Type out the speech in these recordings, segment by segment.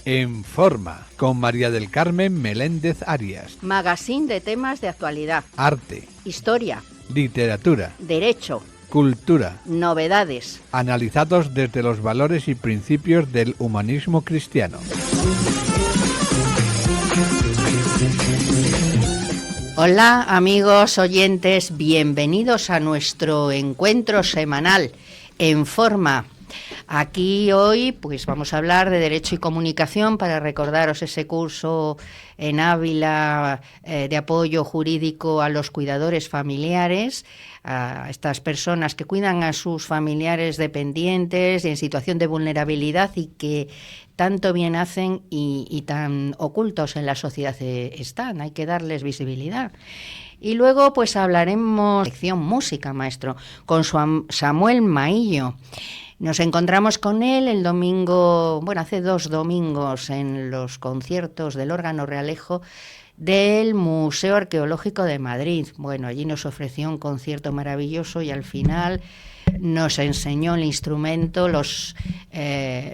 En Forma, con María del Carmen Meléndez Arias. Magazine de temas de actualidad. Arte. Historia. Literatura. Derecho. Cultura. Novedades. Analizados desde los valores y principios del humanismo cristiano. Hola amigos oyentes, bienvenidos a nuestro encuentro semanal En Forma. Aquí hoy pues vamos a hablar de Derecho y Comunicación para recordaros ese curso en Ávila de apoyo jurídico a los cuidadores familiares, a estas personas que cuidan a sus familiares dependientes y en situación de vulnerabilidad y que tanto bien hacen y tan ocultos en la sociedad están. Hay que darles visibilidad. Y luego pues hablaremos de lección música, maestro, con Samuel Maillo. Nos encontramos con él el domingo, hace 2 domingos en los conciertos del órgano Realejo del Museo Arqueológico de Madrid. Allí nos ofreció un concierto maravilloso y al final nos enseñó el instrumento, los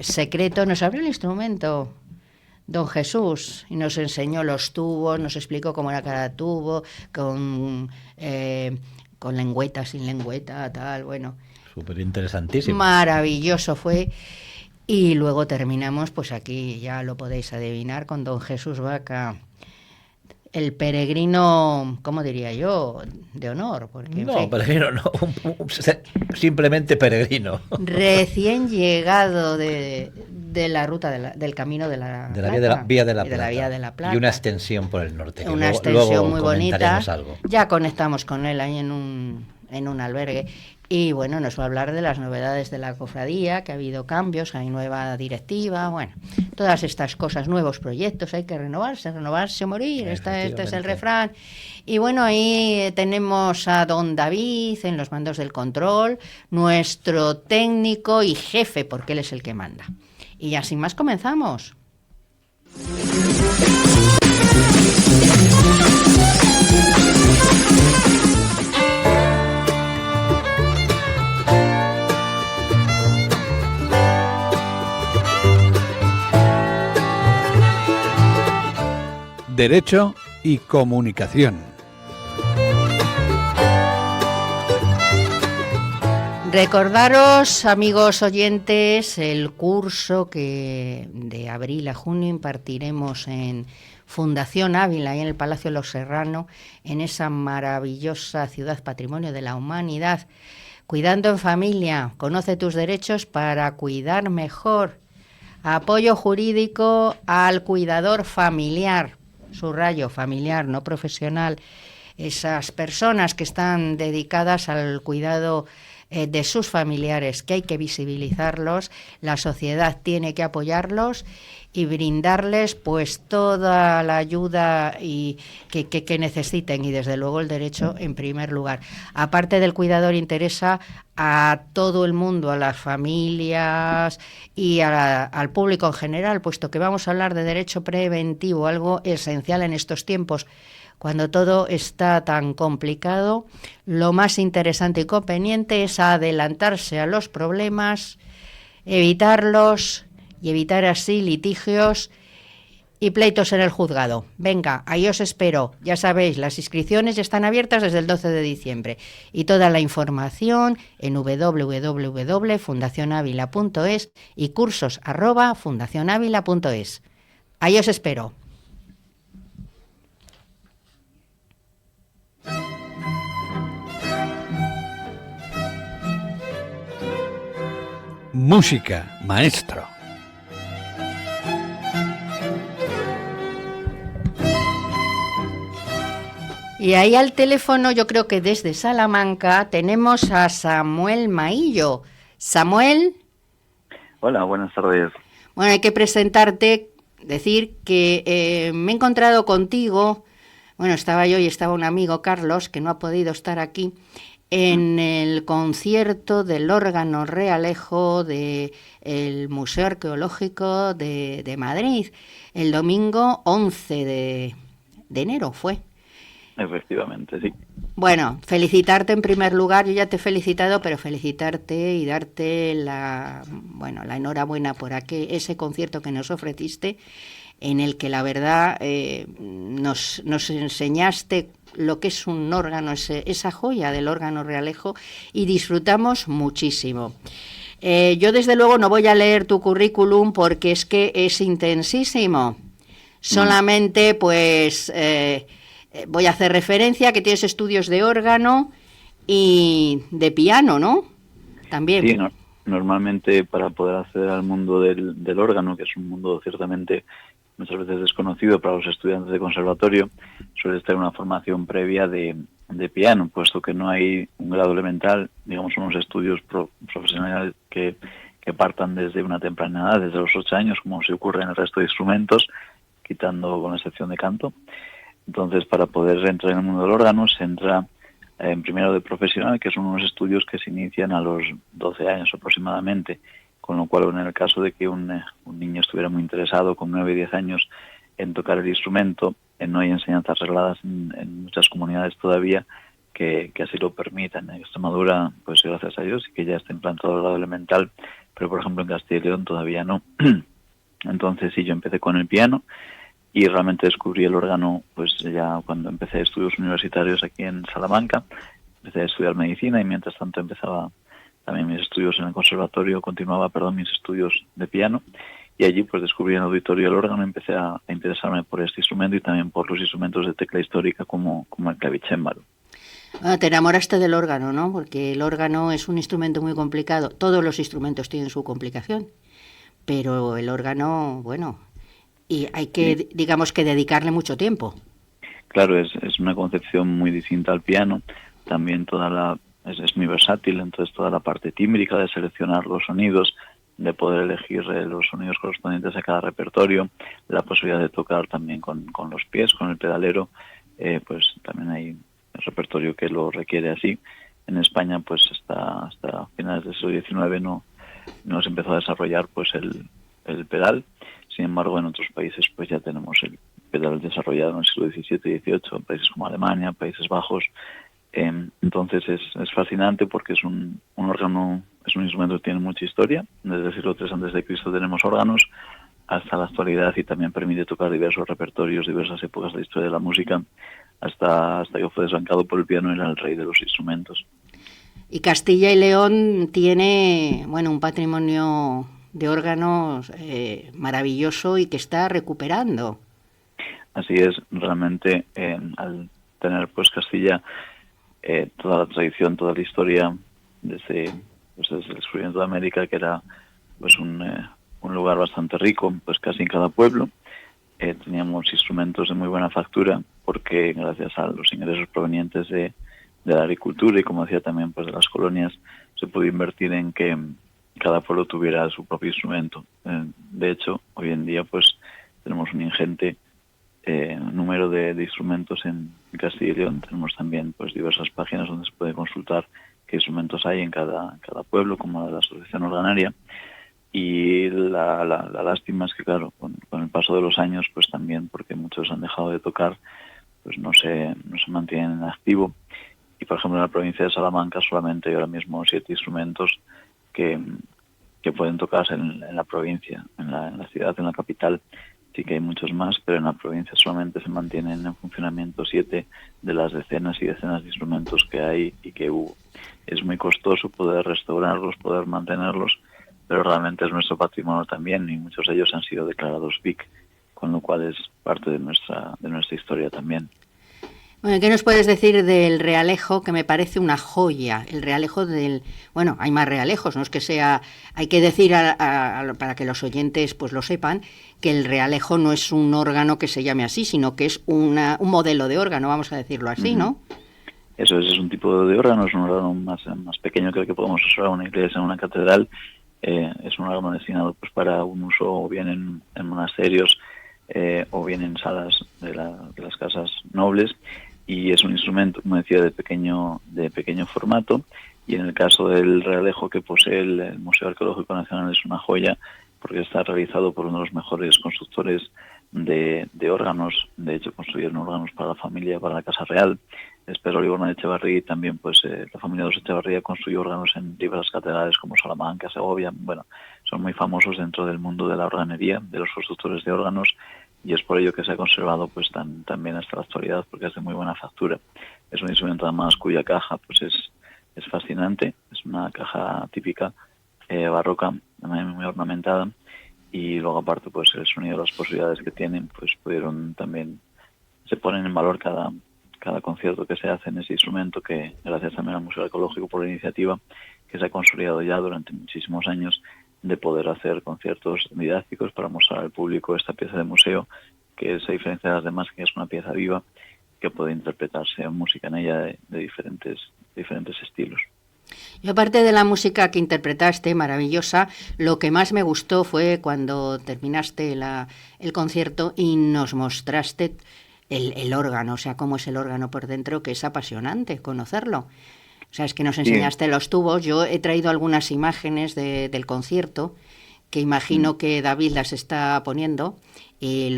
secretos, nos abrió el instrumento Don Jesús y nos enseñó los tubos, nos explicó cómo era cada tubo, con lengüeta, sin lengüeta, tal, Súper interesantísimo. Maravilloso fue. Y luego terminamos, pues aquí ya lo podéis adivinar, con Don Jesús Vaca, el peregrino, ¿cómo diría yo? De honor. Porque, no, peregrino no, simplemente peregrino. Recién llegado de la ruta del camino de la Vía de la Plata. Y una extensión por el norte. Una extensión luego muy bonita. Algo. Ya conectamos con él ahí en un albergue. Y nos va a hablar de las novedades de la cofradía, que ha habido cambios, hay nueva directiva, todas estas cosas, nuevos proyectos, hay que renovarse o morir, este es el refrán. Y ahí tenemos a don David en los mandos del control, nuestro técnico y jefe, porque él es el que manda. Y ya sin más comenzamos. Derecho y Comunicación. Recordaros, amigos oyentes, el curso que de abril a junio impartiremos en Fundación Ávila y en el Palacio Los Serrano, en esa maravillosa ciudad patrimonio de la humanidad. Cuidando en familia, conoce tus derechos para cuidar mejor. Apoyo jurídico al cuidador familiar. Subrayo, familiar, no profesional. Esas personas que están dedicadas al cuidado de sus familiares, que hay que visibilizarlos, la sociedad tiene que apoyarlos y brindarles pues toda la ayuda que necesiten y desde luego el derecho en primer lugar. Aparte del cuidador, interesa a todo el mundo, a las familias y al público en general, puesto que vamos a hablar de derecho preventivo, algo esencial en estos tiempos. Cuando todo está tan complicado, lo más interesante y conveniente es adelantarse a los problemas, evitarlos y evitar así litigios y pleitos en el juzgado. Venga, ahí os espero. Ya sabéis, las inscripciones ya están abiertas desde el 12 de diciembre y toda la información en www.fundacionavila.es y cursos@fundacionavila.es. Ahí os espero. Música, maestro. Y ahí al teléfono, yo creo que desde Salamanca, tenemos a Samuel Maillo. Samuel. Hola, buenas tardes. Hay que presentarte, decir que me he encontrado contigo, estaba yo y estaba un amigo, Carlos, que no ha podido estar aquí, en el concierto del órgano Realejo del Museo Arqueológico de Madrid, el domingo 11 de enero fue. Efectivamente, sí. Bueno, felicitarte en primer lugar, yo ya te he felicitado, pero felicitarte y darte la enhorabuena por ese concierto que nos ofreciste, en el que la verdad nos enseñaste lo que es un órgano, esa joya del órgano Realejo, y disfrutamos muchísimo. Yo desde luego no voy a leer tu currículum porque es que es intensísimo. Solamente pues voy a hacer referencia a que tienes estudios de órgano y de piano, ¿no? También. Sí, normalmente para poder acceder al mundo del órgano, que es un mundo ciertamente muchas veces desconocido para los estudiantes de conservatorio, suele estar una formación previa de piano, puesto que no hay un grado elemental, digamos, unos estudios profesionales que partan desde una temprana edad, desde los 8 años, como se ocurre en el resto de instrumentos, quitando con excepción de canto. Entonces, para poder entrar en el mundo del órgano, se entra en primero de profesional, que son unos estudios que se inician a los 12 años aproximadamente, con lo cual, en el caso de que un niño estuviera muy interesado con 9 y 10 años en tocar el instrumento, no hay enseñanzas regladas en muchas comunidades todavía que así lo permitan. En Extremadura, pues gracias a Dios, sí que ya está implantado el grado elemental, pero por ejemplo en Castilla y León todavía no. Entonces sí, yo empecé con el piano y realmente descubrí el órgano pues ya cuando empecé estudios universitarios aquí en Salamanca. Empecé a estudiar medicina y mientras tanto empezaba también mis estudios en el conservatorio, mis estudios de piano, y allí pues descubrí en el auditorio el órgano y empecé a interesarme por este instrumento y también por los instrumentos de tecla histórica como el clavicémbalo. Te enamoraste del órgano, ¿no? Porque el órgano es un instrumento muy complicado. Todos los instrumentos tienen su complicación, pero el órgano, bueno, y hay que, sí, digamos que dedicarle mucho tiempo. Claro, es una concepción muy distinta al piano. También es muy versátil, entonces toda la parte tímbrica de seleccionar los sonidos, de poder elegir los sonidos correspondientes a cada repertorio, la posibilidad de tocar también con los pies, con el pedalero, pues también hay el repertorio que lo requiere así. En España, pues hasta finales del siglo XIX no se empezó a desarrollar pues el pedal. Sin embargo, en otros países pues ya tenemos el pedal desarrollado en el siglo XVII y XVIII, en países como Alemania, Países Bajos. Entonces es fascinante porque es un órgano, es un instrumento que tiene mucha historia. Desde el siglo III a.C. tenemos órganos hasta la actualidad y también permite tocar diversos repertorios, diversas épocas de la historia de la música, hasta que fue desbancado por el piano y era el rey de los instrumentos. Y Castilla y León tiene, bueno, un patrimonio de órganos maravilloso y que está recuperando. Así es, realmente al tener pues Castilla toda la tradición, toda la historia desde el descubrimiento de América, que era pues un lugar bastante rico, pues casi en cada pueblo teníamos instrumentos de muy buena factura, porque gracias a los ingresos provenientes de la agricultura y, como decía también, pues de las colonias, se pudo invertir en que cada pueblo tuviera su propio instrumento. De hecho, hoy en día pues tenemos un ingente número de instrumentos en Castilla y León. Tenemos también pues diversas páginas donde se puede consultar qué instrumentos hay en cada pueblo, como la Asociación Organaria. Y la lástima es que, claro, con el paso de los años, pues también, porque muchos han dejado de tocar, pues no se mantienen en activo. Y, por ejemplo, en la provincia de Salamanca solamente hay ahora mismo 7 instrumentos que pueden tocarse en la provincia, en la ciudad, en la capital. Sí que hay muchos más, pero en la provincia solamente se mantienen en funcionamiento 7 de las decenas y decenas de instrumentos que hay y que hubo. Es muy costoso poder restaurarlos, poder mantenerlos, pero realmente es nuestro patrimonio también y muchos de ellos han sido declarados BIC, con lo cual es parte de nuestra historia también. Bueno, ¿qué nos puedes decir del Realejo, que me parece una joya? El Realejo bueno, hay más Realejos, no es que sea... Hay que decir, para que los oyentes pues lo sepan, que el Realejo no es un órgano que se llame así, sino que es un modelo de órgano, vamos a decirlo así, ¿no? Eso es un tipo de órgano, es un órgano más pequeño que el que podemos usar en una iglesia, en una catedral. Es un órgano destinado pues para un uso o bien en monasterios o bien en salas de las casas nobles. Y es un instrumento, como decía, de pequeño formato, y en el caso del Realejo que posee el Museo Arqueológico Nacional es una joya porque está realizado por uno de los mejores constructores de órganos. De hecho, construyeron órganos para la familia, para la Casa Real. Después Oliborna de Echevarría, y también pues la familia de los Echevarría construyó órganos en diversas catedrales como Salamanca, Segovia. Bueno, son muy famosos dentro del mundo de la organería, de los constructores de órganos, y es por ello que se ha conservado pues tan bien hasta la actualidad, porque es de muy buena factura. Es un instrumento además cuya caja pues es fascinante. Es una caja típica barroca, muy ornamentada, y luego aparte pues el sonido, las posibilidades que tienen, pues pudieron también, se ponen en valor cada concierto que se hace en ese instrumento, que gracias también al Museo Arqueológico por la iniciativa que se ha consolidado ya durante muchísimos años, de poder hacer conciertos didácticos para mostrar al público esta pieza de museo, que se diferencia de las demás, que es una pieza viva que puede interpretarse música en ella de diferentes estilos. Y aparte de la música que interpretaste, maravillosa, lo que más me gustó fue cuando terminaste el concierto y nos mostraste el órgano, o sea, cómo es el órgano por dentro, que es apasionante conocerlo. O sea, es que nos enseñaste los tubos. Yo he traído algunas imágenes del concierto, que imagino que David las está poniendo, y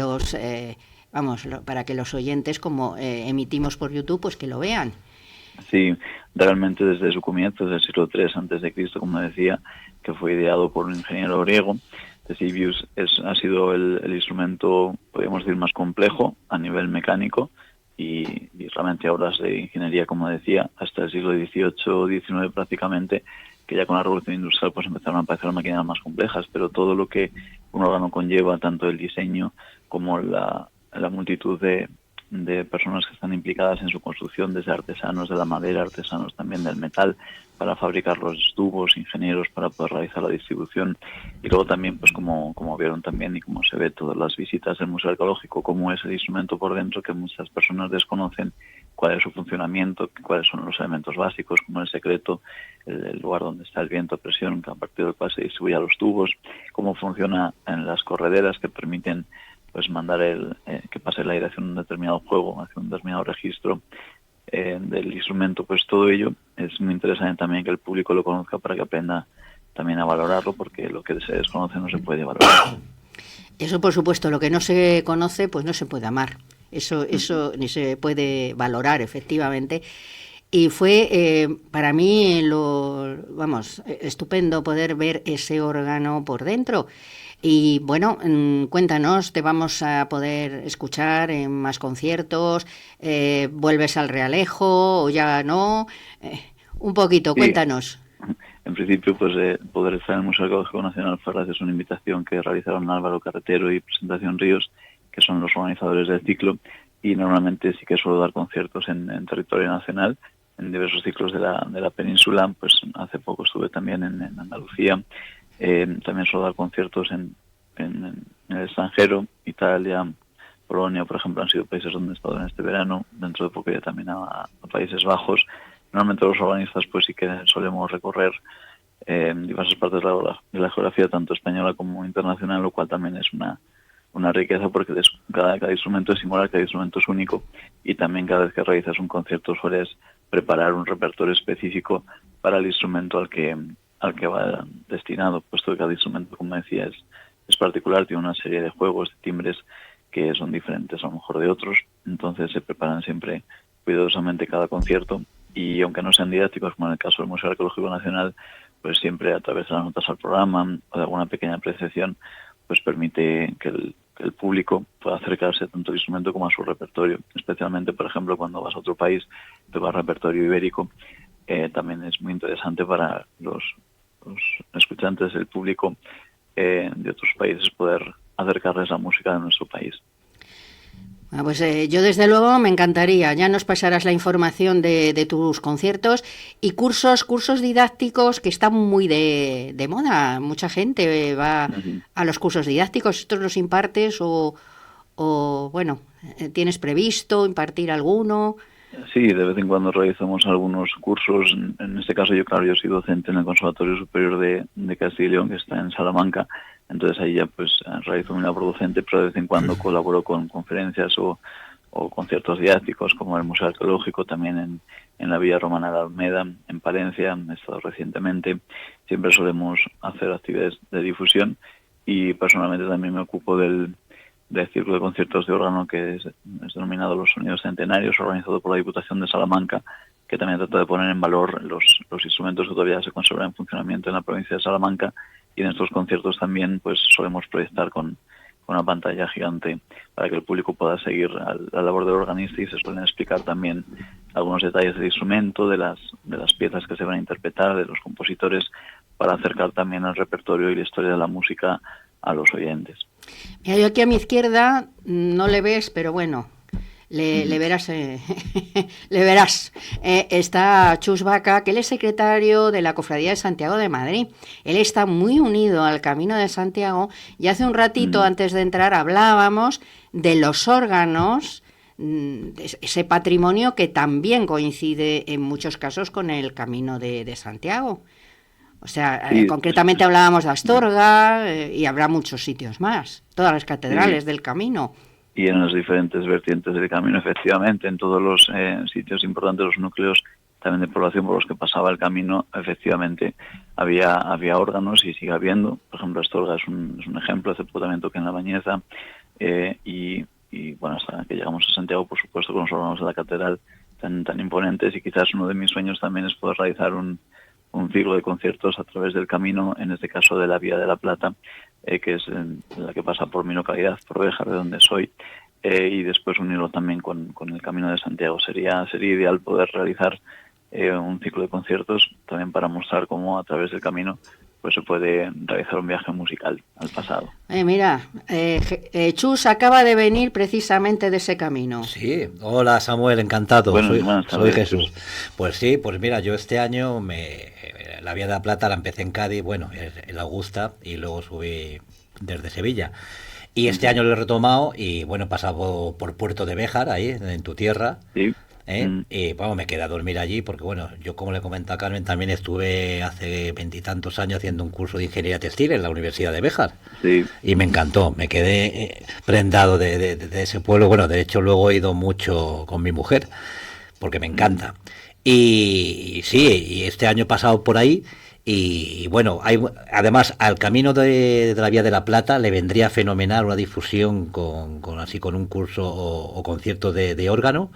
para que los oyentes, como emitimos por YouTube, pues que lo vean. Sí, realmente desde su comienzo, desde el siglo III a.C., como decía, que fue ideado por un ingeniero griego, Ctesibius, ha sido el instrumento, podríamos decir, más complejo a nivel mecánico, y realmente obras de ingeniería, como decía, hasta el siglo XVIII-XIX prácticamente, que ya con la revolución industrial pues empezaron a aparecer las máquinas más complejas, pero todo lo que un órgano conlleva, tanto el diseño como la multitud de personas que están implicadas en su construcción, desde artesanos de la madera, artesanos también del metal, para fabricar los tubos, ingenieros para poder realizar la distribución, y luego también, pues como vieron también y como se ve todas las visitas del Museo Arqueológico, cómo es el instrumento por dentro, que muchas personas desconocen cuál es su funcionamiento, cuáles son los elementos básicos, como el secreto, el lugar donde está el viento a presión, a partir del cual se distribuye a los tubos, cómo funciona en las correderas que permiten pues mandar que pase la aire hacia un determinado juego, hacia un determinado registro del instrumento. Pues todo ello es muy interesante también que el público lo conozca, para que aprenda también a valorarlo, porque lo que se desconoce no se puede valorar. Eso, por supuesto, lo que no se conoce, pues no se puede amar. Eso ni se puede valorar, efectivamente. Y fue para mí estupendo poder ver ese órgano por dentro. Y bueno, cuéntanos, te vamos a poder escuchar en más conciertos, ¿vuelves al Realejo o ya no? Un poquito, sí. Cuéntanos. En principio, pues poder estar en el Museo Arqueológico Nacional fue gracias a una invitación que realizaron Álvaro Carretero y Presentación Ríos, que son los organizadores del ciclo, y normalmente sí que suelo dar conciertos en territorio nacional, en diversos ciclos de la península. Pues hace poco estuve también en Andalucía. También suelo dar conciertos en el extranjero. Italia, Polonia, por ejemplo, han sido países donde he estado en este verano. Dentro de poco ya también a Países Bajos. Normalmente los organistas pues sí que solemos recorrer diversas partes de la geografía, tanto española como internacional, lo cual también es una riqueza, porque cada instrumento es singular, cada instrumento es único, y también cada vez que realizas un concierto sueles preparar un repertorio específico para el instrumento al que va destinado, puesto que cada instrumento, como decía, es particular, tiene una serie de juegos, de timbres que son diferentes a lo mejor de otros. Entonces se preparan siempre cuidadosamente cada concierto, y aunque no sean didácticos, como en el caso del Museo Arqueológico Nacional, pues siempre a través de las notas al programa o de alguna pequeña apreciación, pues permite que el público pueda acercarse tanto al instrumento como a su repertorio. Especialmente, por ejemplo, cuando vas a otro país, te vas al repertorio ibérico, también es muy interesante para los escuchantes, el público de otros países, poder acercarles la música de nuestro país. Pues yo desde luego me encantaría. Ya nos pasarás la información de tus conciertos y cursos didácticos, que están muy de moda. Mucha gente va a los cursos didácticos. ¿Estos los impartes o bueno, tienes previsto impartir alguno? Sí, de vez en cuando realizamos algunos cursos. En este caso yo soy docente en el Conservatorio Superior de Castilla y León, que está en Salamanca. Entonces ahí ya pues realizo mi labor docente, pero de vez en cuando colaboro con conferencias o conciertos didácticos, como el Museo Arqueológico, también en la Villa Romana de Almeda, en Palencia, he estado recientemente. Siempre solemos hacer actividades de difusión, y personalmente también me ocupo del círculo de conciertos de órgano que es denominado Los Sonidos Centenarios, organizado por la Diputación de Salamanca, que también trata de poner en valor los instrumentos que todavía se conservan en funcionamiento en la provincia de Salamanca, y en estos conciertos también pues solemos proyectar con una pantalla gigante para que el público pueda seguir la labor del organista, y se suelen explicar también algunos detalles del instrumento, de las piezas que se van a interpretar, de los compositores, para acercar también el repertorio y la historia de la música a los oyentes. Mira, yo aquí a mi izquierda no le ves, pero bueno, le verás. Le verás. Está Chus Baca, que él es secretario de la Cofradía de Santiago de Madrid. Él está muy unido al Camino de Santiago, y hace un ratito, antes de entrar, hablábamos de los órganos, ese patrimonio que también coincide en muchos casos con el Camino de Santiago. O sea, sí, concretamente hablábamos de Astorga, y habrá muchos sitios más, todas las catedrales del Camino. Y en las diferentes vertientes del Camino, efectivamente, en todos los sitios importantes, los núcleos también de población por los que pasaba el Camino, efectivamente había órganos, y sigue habiendo. Por ejemplo, Astorga es un ejemplo, hace poco también toqué en La Bañeza, y bueno, hasta que llegamos a Santiago, por supuesto, con los órganos de la catedral tan imponentes, y quizás uno de mis sueños también es poder realizar un ciclo de conciertos a través del Camino, en este caso de la Vía de la Plata, que es la que pasa por mi localidad, por Béjar, de donde soy, y después unirlo también con el Camino de Santiago. Sería ideal poder realizar un ciclo de conciertos también para mostrar cómo a través del Camino pues se puede realizar un viaje musical al pasado. Mira, Chus acaba de venir precisamente de ese camino. Sí, hola Samuel, encantado. Bueno, soy Jesús. Pues sí, pues mira, yo este año la Vía de la Plata la empecé en Cádiz, bueno, en la Augusta, y luego subí desde Sevilla. Y este año lo he retomado, y bueno, he pasado por Puerto de Béjar, ahí, en tu tierra. Sí. Y bueno, me quedé a dormir allí porque bueno, yo, como le comenté a Carmen, también estuve hace 20 y tantos años haciendo un curso de ingeniería textil en la Universidad de Béjar. Sí. Y me encantó, me quedé prendado de ese pueblo. Bueno, de hecho luego he ido mucho con mi mujer porque me encanta. Y sí, y este año he pasado por ahí. Y bueno, además al Camino de la Vía de la Plata le vendría fenomenal una difusión con un curso o concierto de órgano,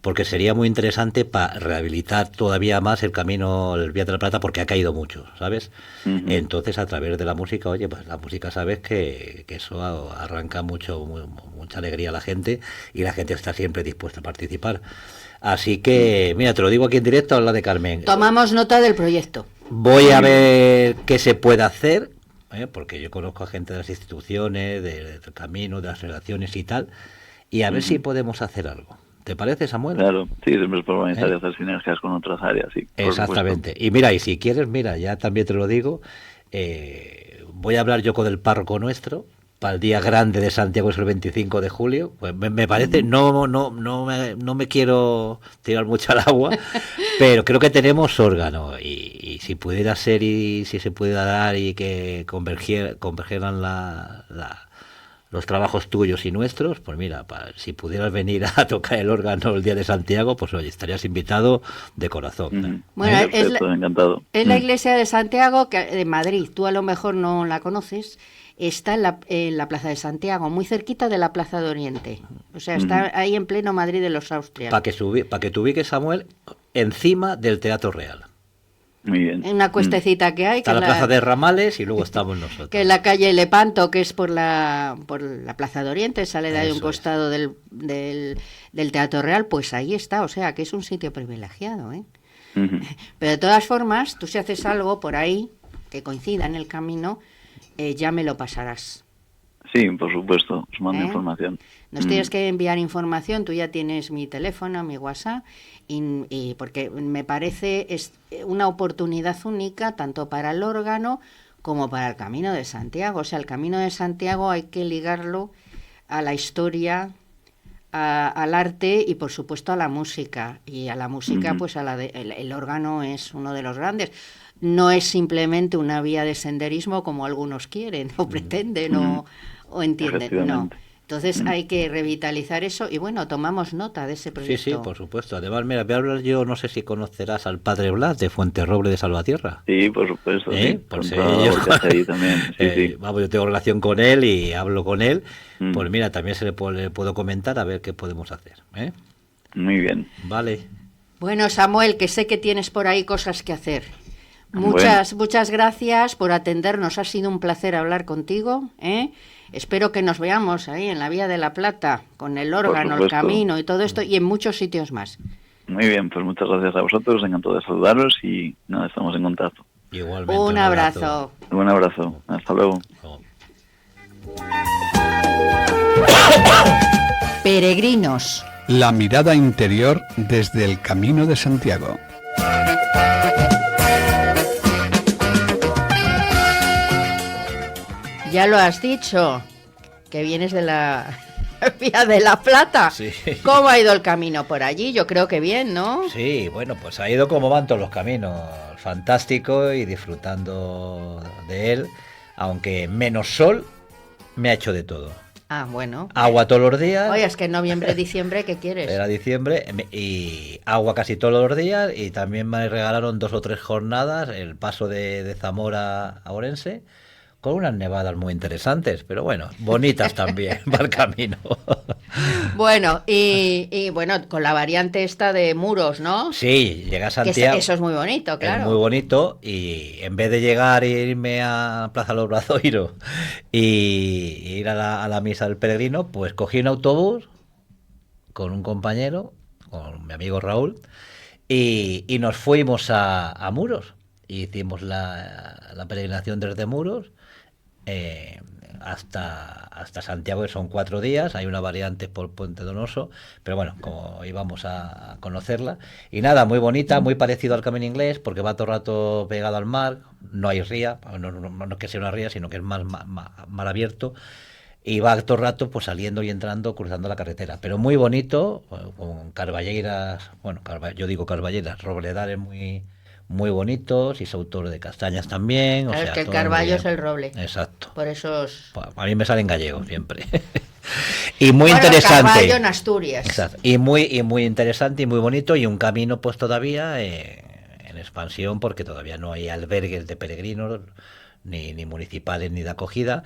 porque sería muy interesante para rehabilitar todavía más el Camino, el Vía de la Plata, porque ha caído mucho, ¿sabes? Uh-huh. Entonces, a través de la música, oye, pues la música, sabes que eso arranca mucha alegría a la gente, y la gente está siempre dispuesta a participar. Así que, mira, te lo digo aquí en directo, habla de Carmen. Tomamos nota del proyecto. Voy a ver qué se puede hacer, porque yo conozco a gente de las instituciones, del Camino, de las relaciones y tal, y a ver si podemos hacer algo. ¿Te parece, Samuel? Claro, sí, siempre es por organizar y hacer sinergias con otras áreas, sí. Exactamente. Y mira, y si quieres, mira, ya también te lo digo, voy a hablar yo con el párroco nuestro para el día grande de Santiago, es el 25 de julio. Pues me parece, no me quiero tirar mucho al agua, pero creo que tenemos órgano, y si pudiera ser, y si se pudiera dar, y que convergieran los trabajos tuyos y nuestros, pues mira, si pudieras venir a tocar el órgano el día de Santiago, pues oye, estarías invitado de corazón. Bueno, encantado. Es la iglesia de Santiago, de Madrid, tú a lo mejor no la conoces, está en la Plaza de Santiago, muy cerquita de la Plaza de Oriente, o sea, está ahí en pleno Madrid de los Austrias. Para que te ubiques, Samuel, encima del Teatro Real. Muy bien. En una cuestecita que hay. Está la Plaza de Ramales, y luego estamos nosotros. Que es la calle Lepanto, que es por la Plaza de Oriente, sale de ahí un costado del Teatro Real, pues ahí está, o sea, que es un sitio privilegiado, ¿eh? Uh-huh. Pero de todas formas, tú si haces algo por ahí, que coincida en el camino, ya me lo pasarás. Sí, por supuesto, os mando información. Nos tienes que enviar información, tú ya tienes mi teléfono, mi WhatsApp, y porque me parece es una oportunidad única tanto para el órgano como para el Camino de Santiago. O sea, el Camino de Santiago hay que ligarlo a la historia, al arte y por supuesto a la música. Y a la música, pues el órgano es uno de los grandes. No es simplemente una vía de senderismo como algunos quieren o pretenden o entienden, no. Entonces hay que revitalizar eso y bueno, tomamos nota de ese proyecto. Sí, por supuesto. Además, mira, voy a hablar yo, no sé si conocerás al padre Blas de Fuenterroble de Salvatierra. Sí, por supuesto, sí. Pues Ahí también. Sí. Vamos, yo tengo relación con él y hablo con él. Mm. Pues mira, también le puedo comentar a ver qué podemos hacer. Muy bien. Vale. Bueno, Samuel, que sé que tienes por ahí cosas que hacer. Bueno. Muchas gracias por atendernos. Ha sido un placer hablar contigo, ¿eh? Espero que nos veamos ahí en la Vía de la Plata, con el órgano, el camino y todo esto, y en muchos sitios más. Muy bien, pues muchas gracias a vosotros, encantado de saludaros y nada, estamos en contacto. Igualmente. Un abrazo. Un abrazo, hasta luego. Peregrinos. La mirada interior desde el Camino de Santiago. Ya lo has dicho, que vienes de la Vía de la Plata. Sí. ¿Cómo ha ido el camino por allí? Yo creo que bien, ¿no? Sí, bueno, pues ha ido como van todos los caminos, fantástico y disfrutando de él, aunque menos sol me ha hecho de todo. Ah, bueno. Agua todos los días. Oye, es que en noviembre, diciembre, ¿qué quieres? Era diciembre y agua casi todos los días y también me regalaron 2 o 3 jornadas el paso de Zamora a Orense con unas nevadas muy interesantes, pero bueno, bonitas también para el camino. Bueno, y bueno, con la variante esta de Muros, ¿no? Sí, llegué a Que Santiago. eso es muy bonito, claro. Es muy bonito y en vez de llegar e irme a Plaza Los Brazoiros y ir a la misa del peregrino, pues cogí un autobús con un compañero, con mi amigo Raúl, y nos fuimos a Muros. Hicimos la peregrinación desde Muros hasta Santiago, que son 4 días. Hay una variante por Puente Donoso, pero bueno, como íbamos a conocerla. Y nada, muy bonita, muy parecido al camino inglés, porque va todo el rato pegado al mar, no hay ría, no es que sea una ría, sino que es mar abierto. Y va todo el rato pues saliendo y entrando, cruzando la carretera. Pero muy bonito, con carballeiras, bueno, yo digo carballeiras, robledales muy bonitos y sautor de castañas también. Claro, o sea, es que el todo carballo muy es el roble. Exacto. Por eso A mí me salen gallegos siempre. Y muy bueno, interesante. Carballo en Asturias. Exacto. Y muy interesante y muy bonito, y un camino pues todavía en expansión, porque todavía no hay albergues de peregrinos, ni municipales ni de acogida.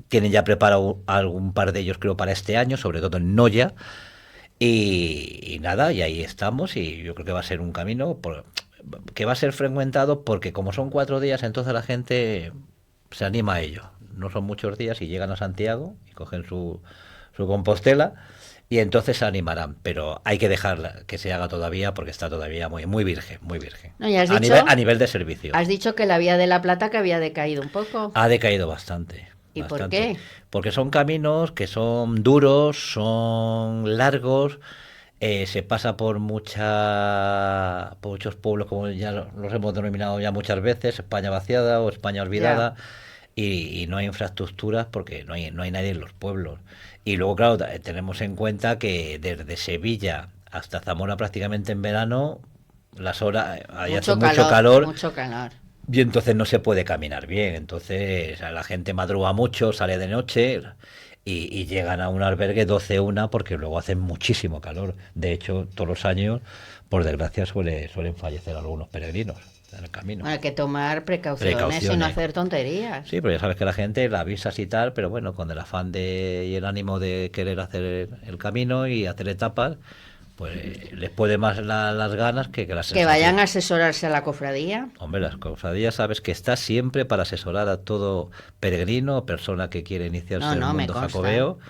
Tienen ya preparado algún par de ellos, creo, para este año, sobre todo en Noya. Y nada, y ahí estamos, y yo creo que va a ser un camino que va a ser frecuentado, porque como son 4 días, entonces la gente se anima a ello. No son muchos días y llegan a Santiago y cogen su Compostela y entonces se animarán, pero hay que dejarla que se haga todavía, porque está todavía muy virgen, muy virgen. No, ¿y has a, dicho? a nivel de servicio. Has dicho que la Vía de la Plata que había decaído un poco. Ha decaído bastante. ¿Y bastante. por qué? Porque son caminos que son duros, son largos. Se pasa por muchos pueblos, como ya los hemos denominado ya muchas veces, España vaciada o España olvidada, y no hay infraestructuras porque no hay nadie en los pueblos. Y luego, claro, tenemos en cuenta que desde Sevilla hasta Zamora, prácticamente en verano, las horas hace mucho calor. Mucho calor. Y entonces no se puede caminar bien. Entonces la gente madruga mucho, sale de noche y llegan a un albergue 12-1, porque luego hace muchísimo calor. De hecho, todos los años, por desgracia, suelen fallecer algunos peregrinos en el camino. Bueno, hay que tomar precauciones y no hacer tonterías. Sí, pero ya sabes que la gente la avisas y tal, pero bueno, con el afán y el ánimo de querer hacer el camino y hacer etapas, pues les puede más las ganas que las que vayan a asesorarse a la cofradía. Hombre, las cofradías, sabes que está siempre para asesorar a todo peregrino o persona que quiere iniciarse en el mundo jacobeo,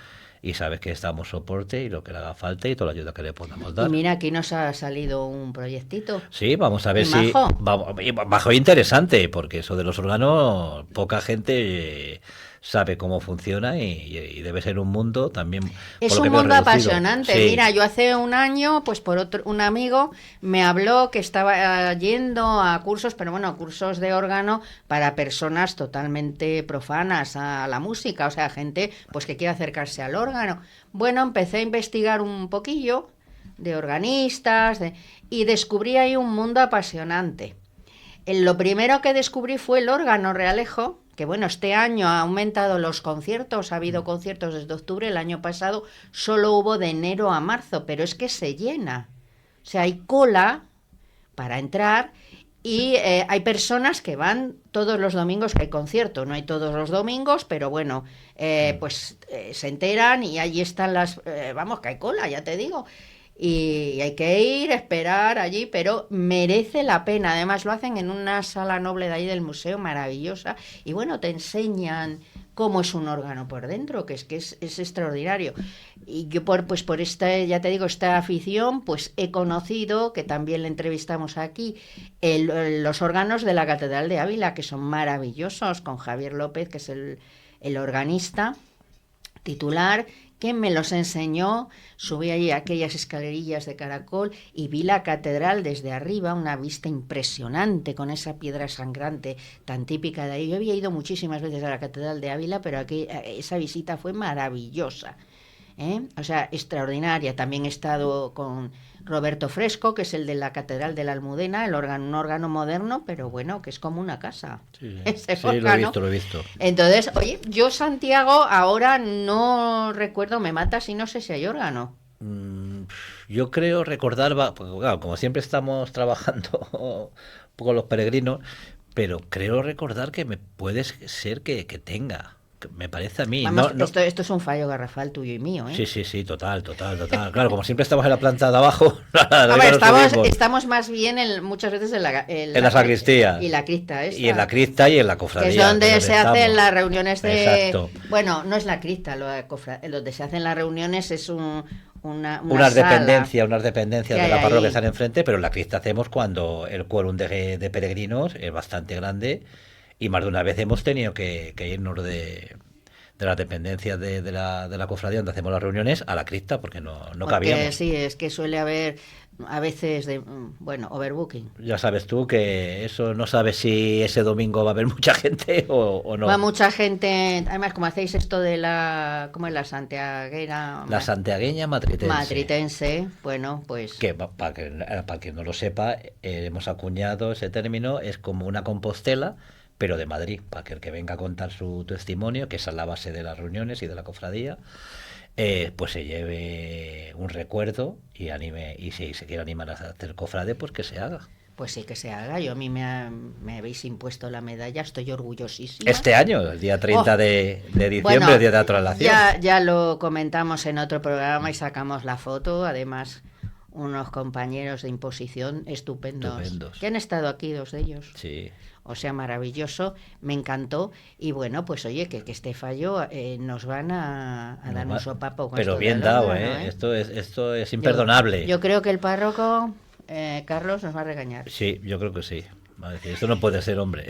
y sabes que estamos soporte y lo que le haga falta y toda la ayuda que le podamos dar. Y mira, aquí nos ha salido un proyectito. Sí, vamos a ver si bajo interesante, porque eso de los órganos poca gente sabe cómo funciona y debe ser un mundo también. Es un mundo apasionante. Sí. Mira, yo hace un año, pues un amigo me habló que estaba yendo a cursos, pero bueno, cursos de órgano para personas totalmente profanas a la música, o sea, gente pues que quiere acercarse al órgano. Bueno, empecé a investigar un poquillo de organistas y descubrí ahí un mundo apasionante. Lo primero que descubrí fue el órgano realejo, que bueno, este año ha aumentado los conciertos, ha habido conciertos desde octubre, el año pasado solo hubo de enero a marzo, pero es que se llena. O sea, hay cola para entrar y hay personas que van todos los domingos que hay concierto. No hay todos los domingos, pero bueno, se enteran y allí están las... vamos, que hay cola, ya te digo. Y hay que ir, esperar allí, pero merece la pena. Además lo hacen en una sala noble de ahí del museo, maravillosa. Y bueno, te enseñan cómo es un órgano por dentro, que es extraordinario. Y yo por esta, ya te digo, esta afición, pues he conocido, que también le entrevistamos aquí, los órganos de la Catedral de Ávila, que son maravillosos, con Javier López, que es el organista titular, que me los enseñó. Subí allí aquellas escalerillas de caracol y vi la catedral desde arriba, una vista impresionante con esa piedra sangrante tan típica de ahí. Yo había ido muchísimas veces a la Catedral de Ávila, pero esa visita fue maravillosa, o sea, extraordinaria. También he estado con Roberto Fresco, que es el de la Catedral de la Almudena, un órgano moderno, pero bueno, que es como una casa. Sí, ese sí, órgano. lo he visto. Entonces, oye, yo Santiago ahora no recuerdo, me matas y no sé si hay órgano. Yo creo recordar, porque, claro, como siempre estamos trabajando un poco los peregrinos, pero creo recordar que puede ser que tenga. Me parece a mí. Vamos, esto es un fallo garrafal tuyo y mío, ¿eh? Sí, total. Claro, como siempre estamos en la planta de abajo. Estamos más bien muchas veces en la sacristía. Y la cripta. Y en la cripta y en la cofradía. Que es donde se hacen las reuniones de... Exacto. Bueno, no es la cripta, donde se hacen las reuniones es unas dependencias de la parroquia que están enfrente, pero en la cripta hacemos cuando el quórum de peregrinos es bastante grande. Y más de una vez hemos tenido que irnos de las dependencias de la cofradía donde hacemos las reuniones a la cripta porque no cabíamos. Sí, es que suele haber a veces overbooking. Ya sabes tú que eso no sabes si ese domingo va a haber mucha gente o no. Va mucha gente, además como hacéis esto de ¿cómo es la santiaguera? La santiagueña matritense. Bueno, pues... Que para que no lo sepa, hemos acuñado ese término, es como una Compostela, pero de Madrid, para que el que venga a contar su testimonio, que esa es la base de las reuniones y de la cofradía, pues se lleve un recuerdo y anime, y si se quiere animar a hacer cofrade, pues que se haga. Pues sí, que se haga. Yo a mí me habéis impuesto la medalla, estoy orgullosísima. Este año, el día 30 de diciembre, el día de la traslación. Ya lo comentamos en otro programa y sacamos la foto, además unos compañeros de imposición estupendos. Que han estado aquí, 2 de ellos. Sí. O sea, maravilloso, me encantó. Y bueno, pues oye, que este fallo nos van a dar un sopapo. Con pero bien dado, ¿eh? Esto es imperdonable. Yo creo que el párroco, Carlos, nos va a regañar. Sí, yo creo que sí. Va a decir, esto no puede ser, hombre.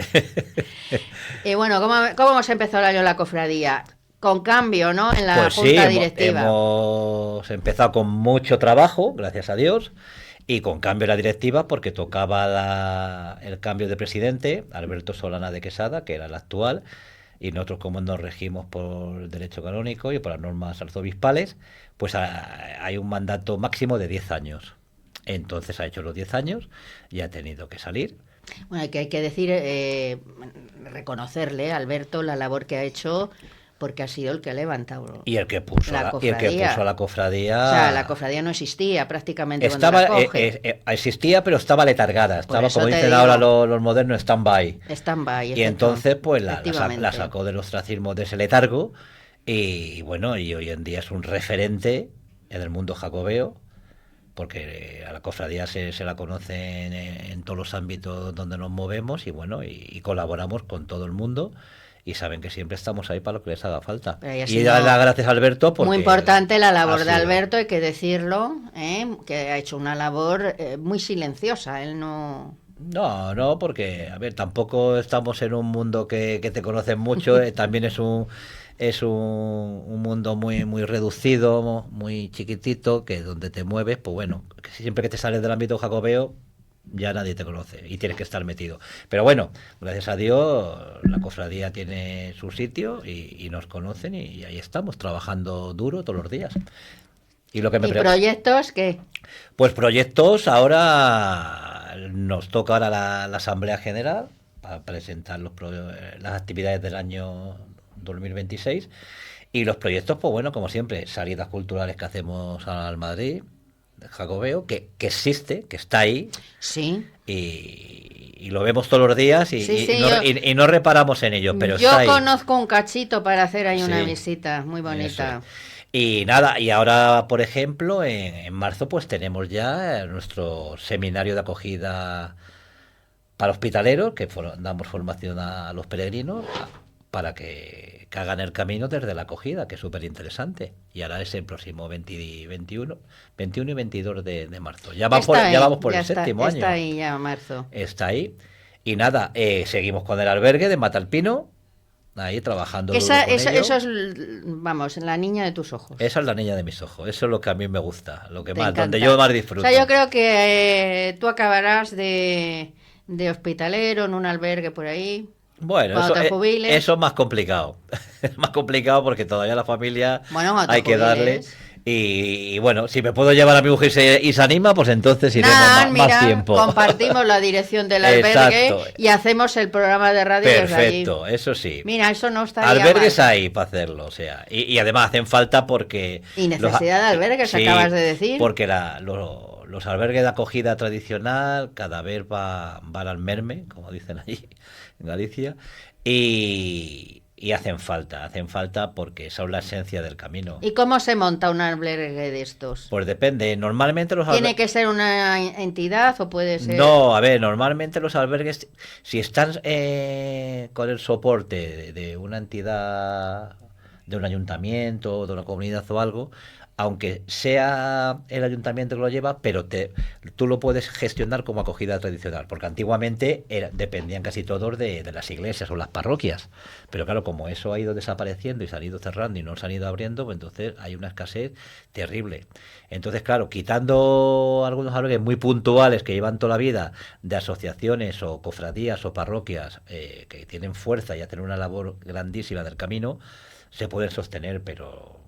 Y bueno, ¿cómo hemos empezado el año la cofradía? Con cambio, ¿no? En la junta directiva. Hemos empezado con mucho trabajo, gracias a Dios. Y con cambio en la directiva porque tocaba el cambio de presidente, Alberto Solana de Quesada, que era el actual, y nosotros como nos regimos por el derecho canónico y por las normas arzobispales, pues hay un mandato máximo de 10 años. Entonces ha hecho los 10 años y ha tenido que salir. Bueno, hay que decir, reconocerle a Alberto la labor que ha hecho, porque ha sido el que ha levantado y el que puso a la cofradía. O sea, la cofradía no existía prácticamente. Existía, pero estaba letargada. Estaba, como dicen ahora los modernos, stand-by. Stand-by. Y entonces, pues la sacó del ostracismo de ese letargo. Y bueno, y hoy en día es un referente en el mundo jacobeo, porque a la cofradía se la conoce en todos los ámbitos donde nos movemos. Y bueno, y colaboramos con todo el mundo. Y saben que siempre estamos ahí para lo que les haga falta. Y darle las gracias a Alberto. Muy importante la labor de Alberto, hay que decirlo, que ha hecho una labor muy silenciosa. Él no... No, porque, a ver, tampoco estamos en un mundo que te conocen mucho. También es un mundo muy muy reducido, muy chiquitito, que donde te mueves, pues bueno, que siempre que te sales del ámbito jacobeo, ya nadie te conoce y tienes que estar metido. Pero bueno, gracias a Dios la cofradía tiene su sitio y nos conocen y ahí estamos trabajando duro todos los días. ¿Y proyectos qué? Pues proyectos, ahora nos toca la Asamblea General presentar las actividades del año 2026. Y los proyectos, pues bueno, como siempre, salidas culturales que hacemos al Madrid, Jacobeo, que existe, que está ahí. Sí. Y lo vemos todos los días y no reparamos en ello, pero yo está ahí. Conozco un cachito para hacer ahí una visita muy bonita. Eso. Y nada, y ahora, por ejemplo, en marzo pues tenemos ya nuestro seminario de acogida para hospitaleros, que damos formación a los peregrinos para que hagan el camino desde la acogida, que es súper interesante. Y ahora es el próximo 21 y 22 de marzo. Ya vamos por el séptimo año. Está ahí ya, marzo. Está ahí. Y nada, seguimos con el albergue de Matalpino, ahí trabajando. Eso es, vamos, la niña de tus ojos. Esa es la niña de mis ojos. Eso es lo que a mí me gusta, lo que más, donde yo más disfruto. O sea, yo creo que tú acabarás de hospitalero en un albergue por ahí. Bueno, eso es más complicado. Es más complicado porque todavía la familia hay que darle. Y bueno, si me puedo llevar a mi mujer y se anima, pues entonces iremos más tiempo. Compartimos la dirección del albergue y hacemos el programa de radio desde allí. Perfecto, eso sí. Mira, eso no estaría albergues mal. hay para hacerlo, o sea, y además hacen falta porque... Y necesidad de albergues, acabas de decir. Porque los albergues de acogida tradicional cada vez van al merme, como dicen allí en Galicia, y hacen falta porque son la esencia del camino. ¿Y cómo se monta un albergue de estos? Pues depende, normalmente los ¿Tiene que ser una entidad o puede ser...? No, a ver, normalmente los albergues, si están con el soporte de una entidad, de un ayuntamiento, de una comunidad o algo, aunque sea el ayuntamiento que lo lleva, pero tú lo puedes gestionar como acogida tradicional, porque antiguamente dependían casi todos de las iglesias o las parroquias, pero claro, como eso ha ido desapareciendo y se han ido cerrando y no se han ido abriendo, pues entonces hay una escasez terrible. Entonces, claro, quitando algunos albergues muy puntuales que llevan toda la vida de asociaciones o cofradías o parroquias que tienen fuerza y hacen una labor grandísima del camino, se pueden sostener, pero...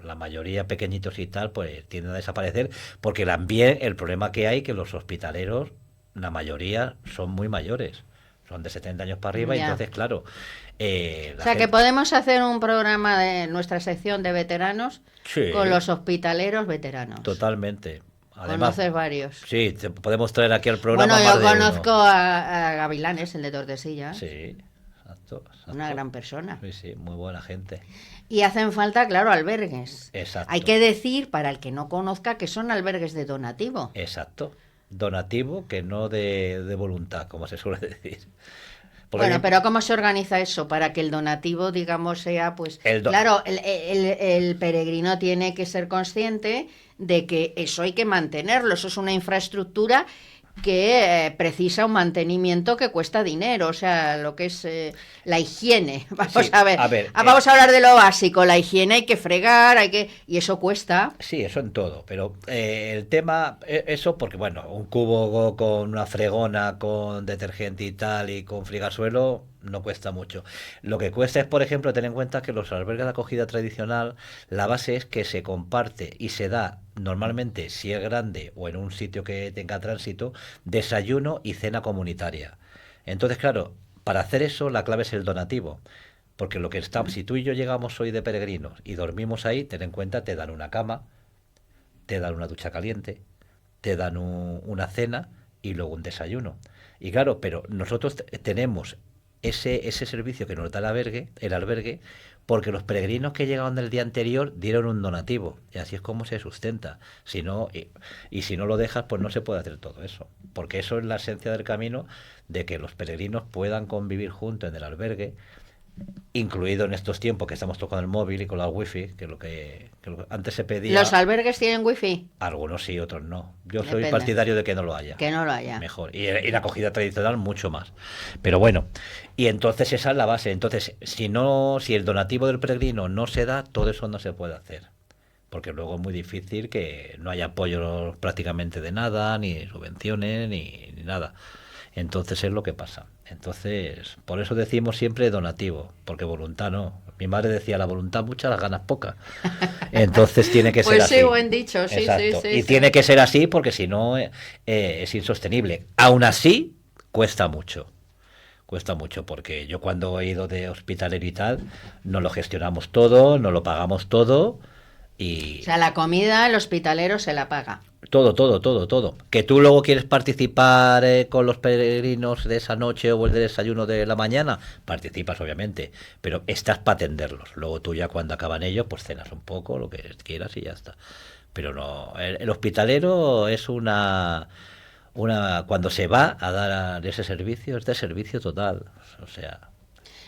la mayoría pequeñitos y tal, pues tienden a desaparecer, porque también el problema que hay que los hospitaleros, la mayoría son muy mayores, son de 70 años para arriba, y entonces, claro... o sea, que podemos hacer un programa de nuestra sección de veteranos con los hospitaleros veteranos. Totalmente. Además, conoces varios. Sí, podemos traer aquí al programa. Bueno, yo conozco a Gavilanes, el de Tordesillas. Sí, exacto. Una gran persona. Sí, muy buena gente. Y hacen falta, claro, albergues. Exacto. Hay que decir, para el que no conozca, que son albergues de donativo. Exacto. Donativo, que no de voluntad, como se suele decir. Bueno, pero ¿cómo se organiza eso? Para que el donativo, digamos, sea, pues... Claro, el peregrino tiene que ser consciente de que eso hay que mantenerlo. Eso es una infraestructura que precisa un mantenimiento que cuesta dinero, o sea, lo que es la higiene. Vamos a ver, vamos a hablar de lo básico, la higiene hay que fregar, y eso cuesta. Sí, eso en todo, pero el tema, eso porque bueno, un cubo con una fregona, con detergente y tal, y con frigasuelo, no cuesta mucho. Lo que cuesta es, por ejemplo, tener en cuenta que los albergues de acogida tradicional, la base es que se comparte y se da normalmente, si es grande o en un sitio que tenga tránsito, desayuno y cena comunitaria. Entonces, claro, para hacer eso la clave es el donativo, porque lo que está, si tú y yo llegamos hoy de peregrinos y dormimos ahí, ten en cuenta, te dan una cama, te dan una ducha caliente, te dan una cena y luego un desayuno. Y claro, pero nosotros tenemos ese servicio que nos da el albergue, porque los peregrinos que llegaban del día anterior dieron un donativo, y así es como se sustenta. Si no, y si no lo dejas, pues no se puede hacer todo eso, porque eso es la esencia del camino, de que los peregrinos puedan convivir juntos en el albergue, incluido en estos tiempos que estamos tocando el móvil y con la wifi, que lo que antes se pedía. ¿Los albergues tienen wifi? Algunos sí, otros no. Yo soy partidario de que no lo haya. Que no lo haya. Mejor. Y la acogida tradicional mucho más. Pero bueno, y entonces esa es la base. Entonces, si el donativo del peregrino no se da, todo eso no se puede hacer. Porque luego es muy difícil que no haya apoyo prácticamente de nada, ni subvenciones, ni nada. Entonces es lo que pasa. Entonces, por eso decimos siempre donativo, porque voluntad no. Mi madre decía, la voluntad mucha, las ganas pocas. Entonces tiene que ser pues así. Pues sí, buen dicho, sí, exacto. Sí. Y tiene que ser así porque si no es insostenible. Aún así, cuesta mucho. Cuesta mucho, porque yo cuando he ido de hospitalero y tal, nos lo gestionamos todo, nos lo pagamos todo y O sea, la comida el hospitalero se la paga. todo. Que tú luego quieres participar con los peregrinos de esa noche o el de desayuno de la mañana, participas obviamente, pero estás para atenderlos. Luego tú ya cuando acaban ellos, pues cenas un poco, lo que quieras y ya está. Pero no, el hospitalero es una cuando se va a dar ese servicio, es de servicio total. O sea,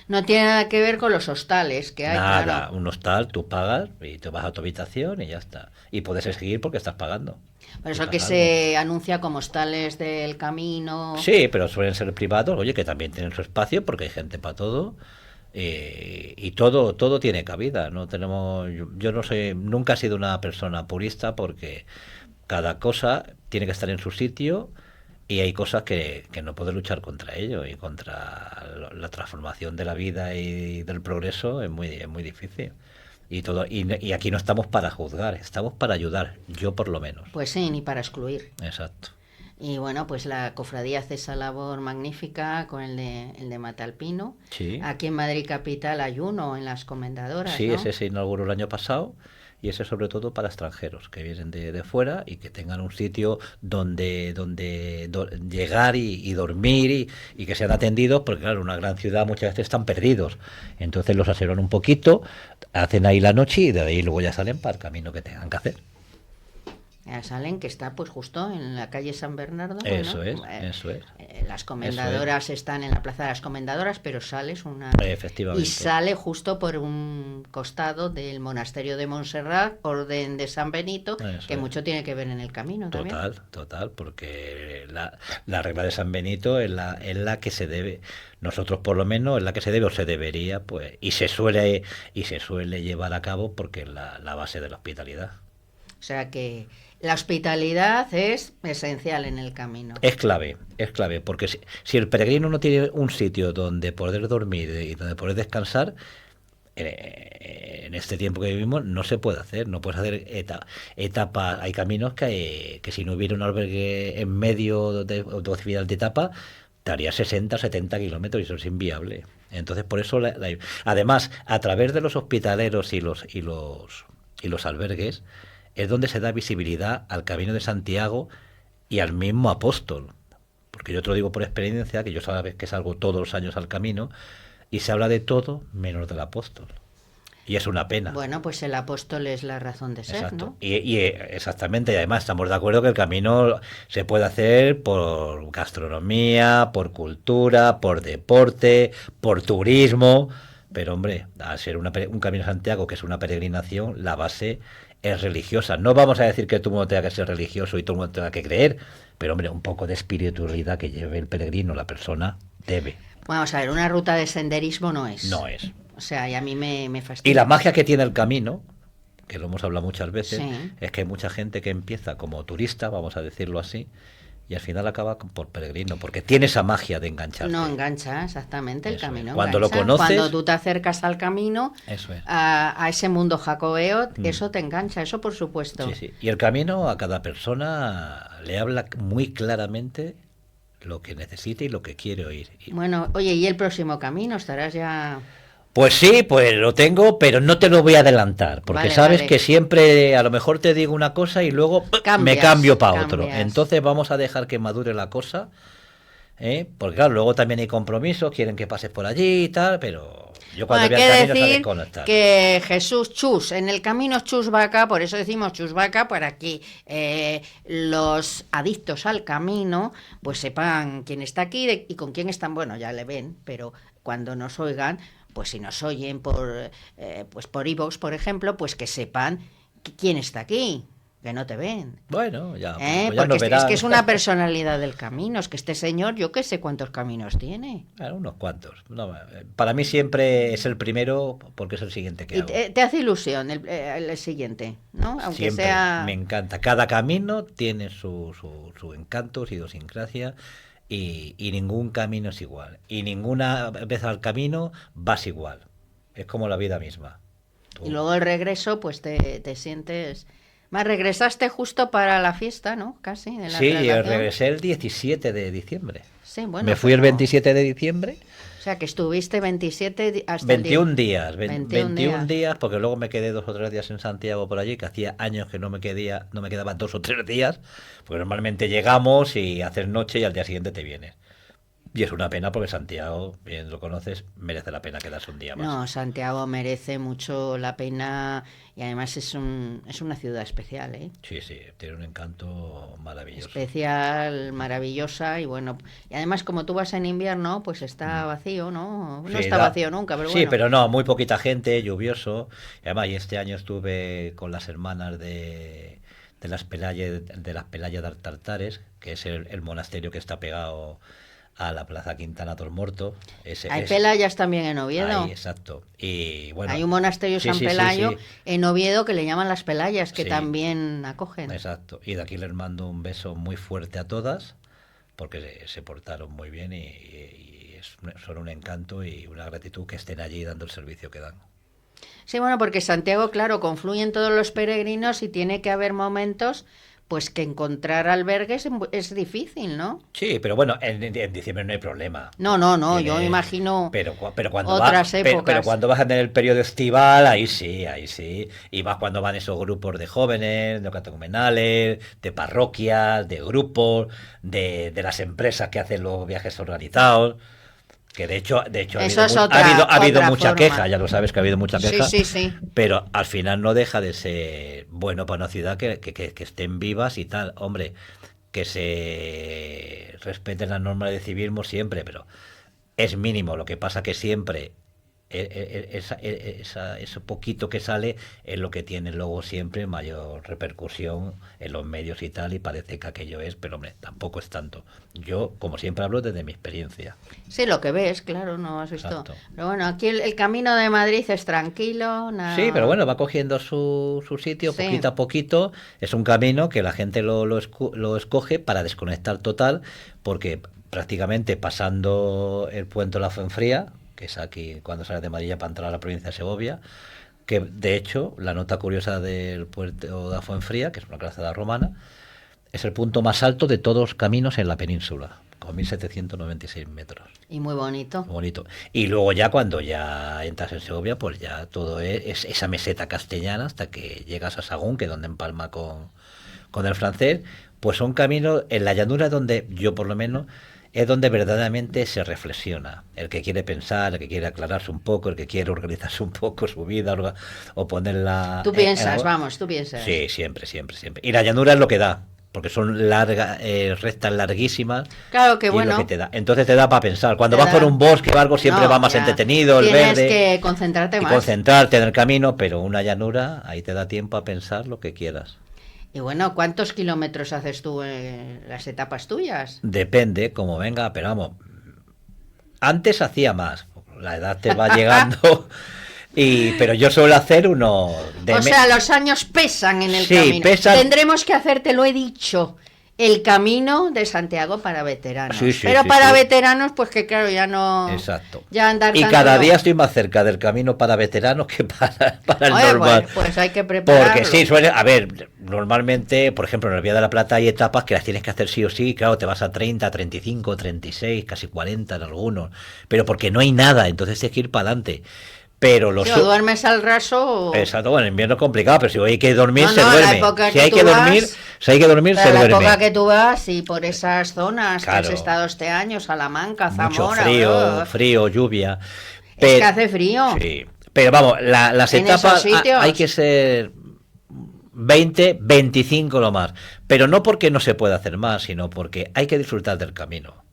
No tiene nada que ver con los hostales que hay, nada, claro. un hostal, tú pagas y te vas a tu habitación y ya está. Y puedes seguir porque estás pagando. Por eso que Pagas se anuncia como hostales del camino. Sí, pero suelen ser privados, oye, que también tienen su espacio porque hay gente para todo. Y todo tiene cabida. No tenemos, yo no sé, nunca he sido una persona purista porque cada cosa tiene que estar en su sitio y hay cosas que no puedes luchar contra ello y contra la transformación de la vida y del progreso es muy difícil. Y aquí no estamos para juzgar, estamos para ayudar, yo por lo menos. Pues sí, ni para excluir. Exacto. Y bueno, pues la cofradía hace esa labor magnífica con el de Matalpino. Sí. Aquí en Madrid Capital hay uno en las comendadoras, Sí, ¿no? ese se inauguró el año pasado y ese sobre todo para extranjeros que vienen de fuera y que tengan un sitio donde llegar y dormir y que sean atendidos, porque claro, en una gran ciudad muchas veces están perdidos. Entonces los asesoran un poquito, hacen ahí la noche y de ahí luego ya salen para el camino que tengan que hacer. Ya salen que está pues justo en la calle San Bernardo. Eso bueno, es. Las comendadoras están en la plaza de las comendadoras, pero sales una... Efectivamente. Y sale justo por un costado del monasterio de Montserrat, Orden de San Benito, Eso que es. mucho tiene que ver en el camino también. Total, porque la regla de San Benito es la que se debe, nosotros por lo menos es la que se debe o se debería, pues, y se suele llevar a cabo porque es la base de la hospitalidad. O sea que la hospitalidad es esencial en el camino. Es clave, porque si el peregrino no tiene un sitio donde poder dormir y donde poder descansar, en este tiempo que vivimos no se puede hacer, no puedes hacer etapas, hay caminos que si no hubiera un albergue en medio de final de etapa, te haría 60, 70 kilómetros y eso es inviable. Entonces por eso, además, a través de los hospitaleros y los albergues, es donde se da visibilidad al Camino de Santiago y al mismo apóstol. Porque yo te lo digo por experiencia, que yo sabes que salgo todos los años al camino, y se habla de todo menos del apóstol. Y es una pena. Bueno, pues el apóstol es la razón de ser, Exacto. ¿no? Exactamente, y además estamos de acuerdo que el camino se puede hacer por gastronomía, por cultura, por deporte, por turismo, pero hombre, al ser un Camino de Santiago que es una peregrinación, la base es religiosa. No vamos a decir que todo el mundo tenga que ser religioso y todo el mundo tenga que creer, pero hombre, un poco de espiritualidad que lleve el peregrino, la persona, debe. Vamos a ver, una ruta de senderismo no es. No es. O sea, y a mí me fastidia. Y la magia que tiene el camino, que lo hemos hablado muchas veces, Sí. es que hay mucha gente que empieza como turista, vamos a decirlo así, y al final acaba por peregrino, porque tiene esa magia de engancharte. No engancha, exactamente, el Eso es. camino Cuando lo engancha. conoces- Cuando tú te acercas al camino, Eso es. a ese mundo jacobeo, eso te engancha, eso por supuesto. Sí, sí. Y el camino a cada persona le habla muy claramente lo que necesita y lo que quiere oír. Bueno, oye, ¿y el próximo camino? Estarás ya... Pues sí, pues lo tengo, pero no te lo voy a adelantar, porque Vale, sabes vale. que siempre a lo mejor te digo una cosa y luego me Cambias, cambio para otro. cambias. Entonces vamos a dejar que madure la cosa, porque claro, luego también hay compromisos, quieren que pases por allí y tal, pero yo cuando Bueno, voy hay al que camino se ha decir desconectar. que Jesús chus, en el camino chus vaca, por eso decimos chus vaca, para que los adictos al camino pues sepan quién está aquí y con quién están, bueno, ya le ven, pero cuando nos oigan, pues si nos oyen pues por iVoox, por ejemplo, pues que sepan quién está aquí, que no te ven. Bueno, ya, pues ya Porque nos es verán. que es una personalidad del camino, es que este señor, yo qué sé cuántos caminos tiene. Bueno, unos cuantos. No, para mí siempre es el primero porque es el siguiente que Y hago. te hace ilusión el siguiente, ¿no? Aunque Siempre, sea... me encanta. Cada camino tiene su encanto, su idiosincrasia y ningún camino es igual. Y ninguna vez al camino vas igual. Es como la vida misma. Tú- Y luego el regreso, pues te sientes Más regresaste justo para la fiesta, ¿no? Casi, de la Sí, traslación. regresé el 17 de diciembre. Sí, bueno, Me fui el pero- 27 de diciembre. O sea, que estuviste 27 hasta 21 el día... días, 21 21 días, porque luego me quedé 2 o 3 días en Santiago por allí, que hacía años que no me quedaba 2 o 3 días, porque normalmente llegamos y haces noche y al día siguiente te vienes. Y es una pena porque Santiago, bien lo conoces, merece la pena quedarse un día más. No, Santiago merece mucho la pena y además es una ciudad especial, ¿eh? Sí, sí, tiene un encanto maravilloso. Especial, maravillosa y bueno, y además como tú vas en invierno, pues está vacío, ¿no? No Sí, está da- vacío nunca, pero sí, bueno. pero no, muy poquita gente, lluvioso. Y además, y este año estuve con las hermanas de las Pelayas de Tartares, que es el monasterio que está pegado a la Plaza Quintana Tormorto. Hay Pelayas también en Oviedo. Ahí, exacto. Y bueno, Hay un monasterio sí, San sí, sí, Pelayo sí. en Oviedo que le llaman las Pelayas, que Sí. también acogen. Exacto. Y de aquí les mando un beso muy fuerte a todas, porque se portaron muy bien y son un encanto y una gratitud que estén allí dando el servicio que dan. Sí, bueno, porque Santiago, claro, confluyen todos los peregrinos y tiene que haber momentos, pues que encontrar albergues es difícil, ¿no? Sí, pero bueno, en diciembre no hay problema. No, yo Tienes- me imagino pero cuando otras pero épocas. cuando vas a tener el periodo estival, ahí sí, ahí sí. Y más cuando van esos grupos de jóvenes, de catecumenales, de parroquias, de grupos, de las empresas que hacen los viajes organizados. Que de hecho Eso es ha otra- habido otra mucha forma. queja, ya lo sabes que ha habido mucha Sí, queja. sí. Pero al final no deja de ser bueno para una ciudad que estén vivas y tal. Hombre, que se respeten las normas de civismo siempre, pero es mínimo. Lo que pasa que siempre eso poquito que sale es lo que tiene luego siempre mayor repercusión en los medios y tal, y parece que aquello es, pero hombre, tampoco es tanto. Yo, como siempre, hablo desde mi experiencia. Sí, lo que ves, claro, no has visto. Exacto. Pero bueno, aquí el camino de Madrid es tranquilo. Nada... Sí, pero bueno, va cogiendo su sitio Sí. poquito a poquito. Es un camino que la gente lo escoge para desconectar total, porque prácticamente pasando el puente de la Fuenfría, que es aquí cuando sales de Madrid para entrar a la provincia de Segovia, que de hecho la nota curiosa del puente de la Fuenfría, que es una calzada romana, es el punto más alto de todos los caminos en la península, con 1796 metros. Y muy bonito. Bonito. Y luego ya cuando ya entras en Segovia, pues ya todo es esa meseta castellana hasta que llegas a Sagún, que es donde empalma con el francés. Pues son caminos en la llanura donde yo por lo menos es donde verdaderamente se reflexiona. El que quiere pensar, el que quiere aclararse un poco, el que quiere organizarse un poco su vida o ponerla... Tú piensas, vamos, tú piensas. Sí, siempre. Y la llanura es lo que da, porque son rectas larguísimas. Claro que y bueno. lo que te da. Entonces te da para pensar. Cuando Te vas da. por un bosque o algo siempre No, va más ya. entretenido, el Tienes verde. que concentrarte y más. concentrarte en el camino, pero una llanura, ahí te da tiempo a pensar lo que quieras. Y bueno, ¿cuántos kilómetros haces tú en las etapas tuyas? Depende, como venga, pero vamos. Antes hacía más. La edad te va llegando. Pero yo suelo hacer uno O sea, los años pesan en el Sí, camino. pesan. Tendremos que hacer, te lo he dicho, el camino de Santiago para veteranos. Sí, sí, Pero sí, para sí. veteranos, pues que claro, ya no... Exacto. Ya andar Y tanto cada no. día estoy más cerca del camino para veteranos que para el Oye, normal. pues hay que prepararlo. Porque sí, a ver, normalmente, por ejemplo, en el Vía de la Plata hay etapas que las tienes que hacer sí o sí, claro, te vas a 30, 35, 36, casi 40 en algunos, pero porque no hay nada, entonces tienes que ir para adelante. Pero los Si o duermes al raso o... Exacto, bueno, en invierno es complicado, pero si hay que dormir, No, se no, la duerme. época Si que hay tú que dormir, vas- si hay que dormir, Pero se la duerme. época que tú vas y por esas zonas que Claro. has estado este año, Salamanca, Mucho Zamora... frío, lluvia. Es que hace frío. Sí, pero vamos, las En etapas esos sitios. hay que ser 20, 25 lo más. Pero no porque no se pueda hacer más, sino porque hay que disfrutar del camino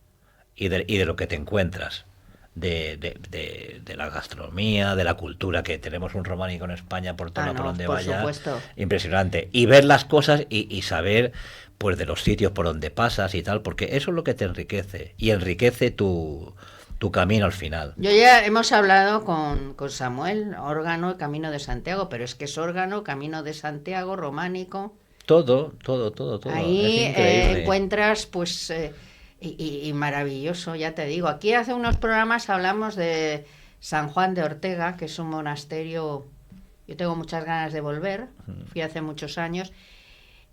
y de lo que te encuentras. De la gastronomía, de la cultura, que tenemos un románico en España por todo por donde por vaya. supuesto. Impresionante. Y ver las cosas y saber pues de los sitios por donde pasas y tal, porque eso es lo que te enriquece y enriquece tu camino al final. Yo ya hemos hablado con Samuel, órgano, Camino de Santiago, pero es que es órgano, Camino de Santiago, románico. Todo. Ahí Es increíble. encuentras, pues, y maravilloso, ya te digo. Aquí hace unos programas hablamos de San Juan de Ortega, que es un monasterio Yo tengo muchas ganas de volver, fui hace muchos años.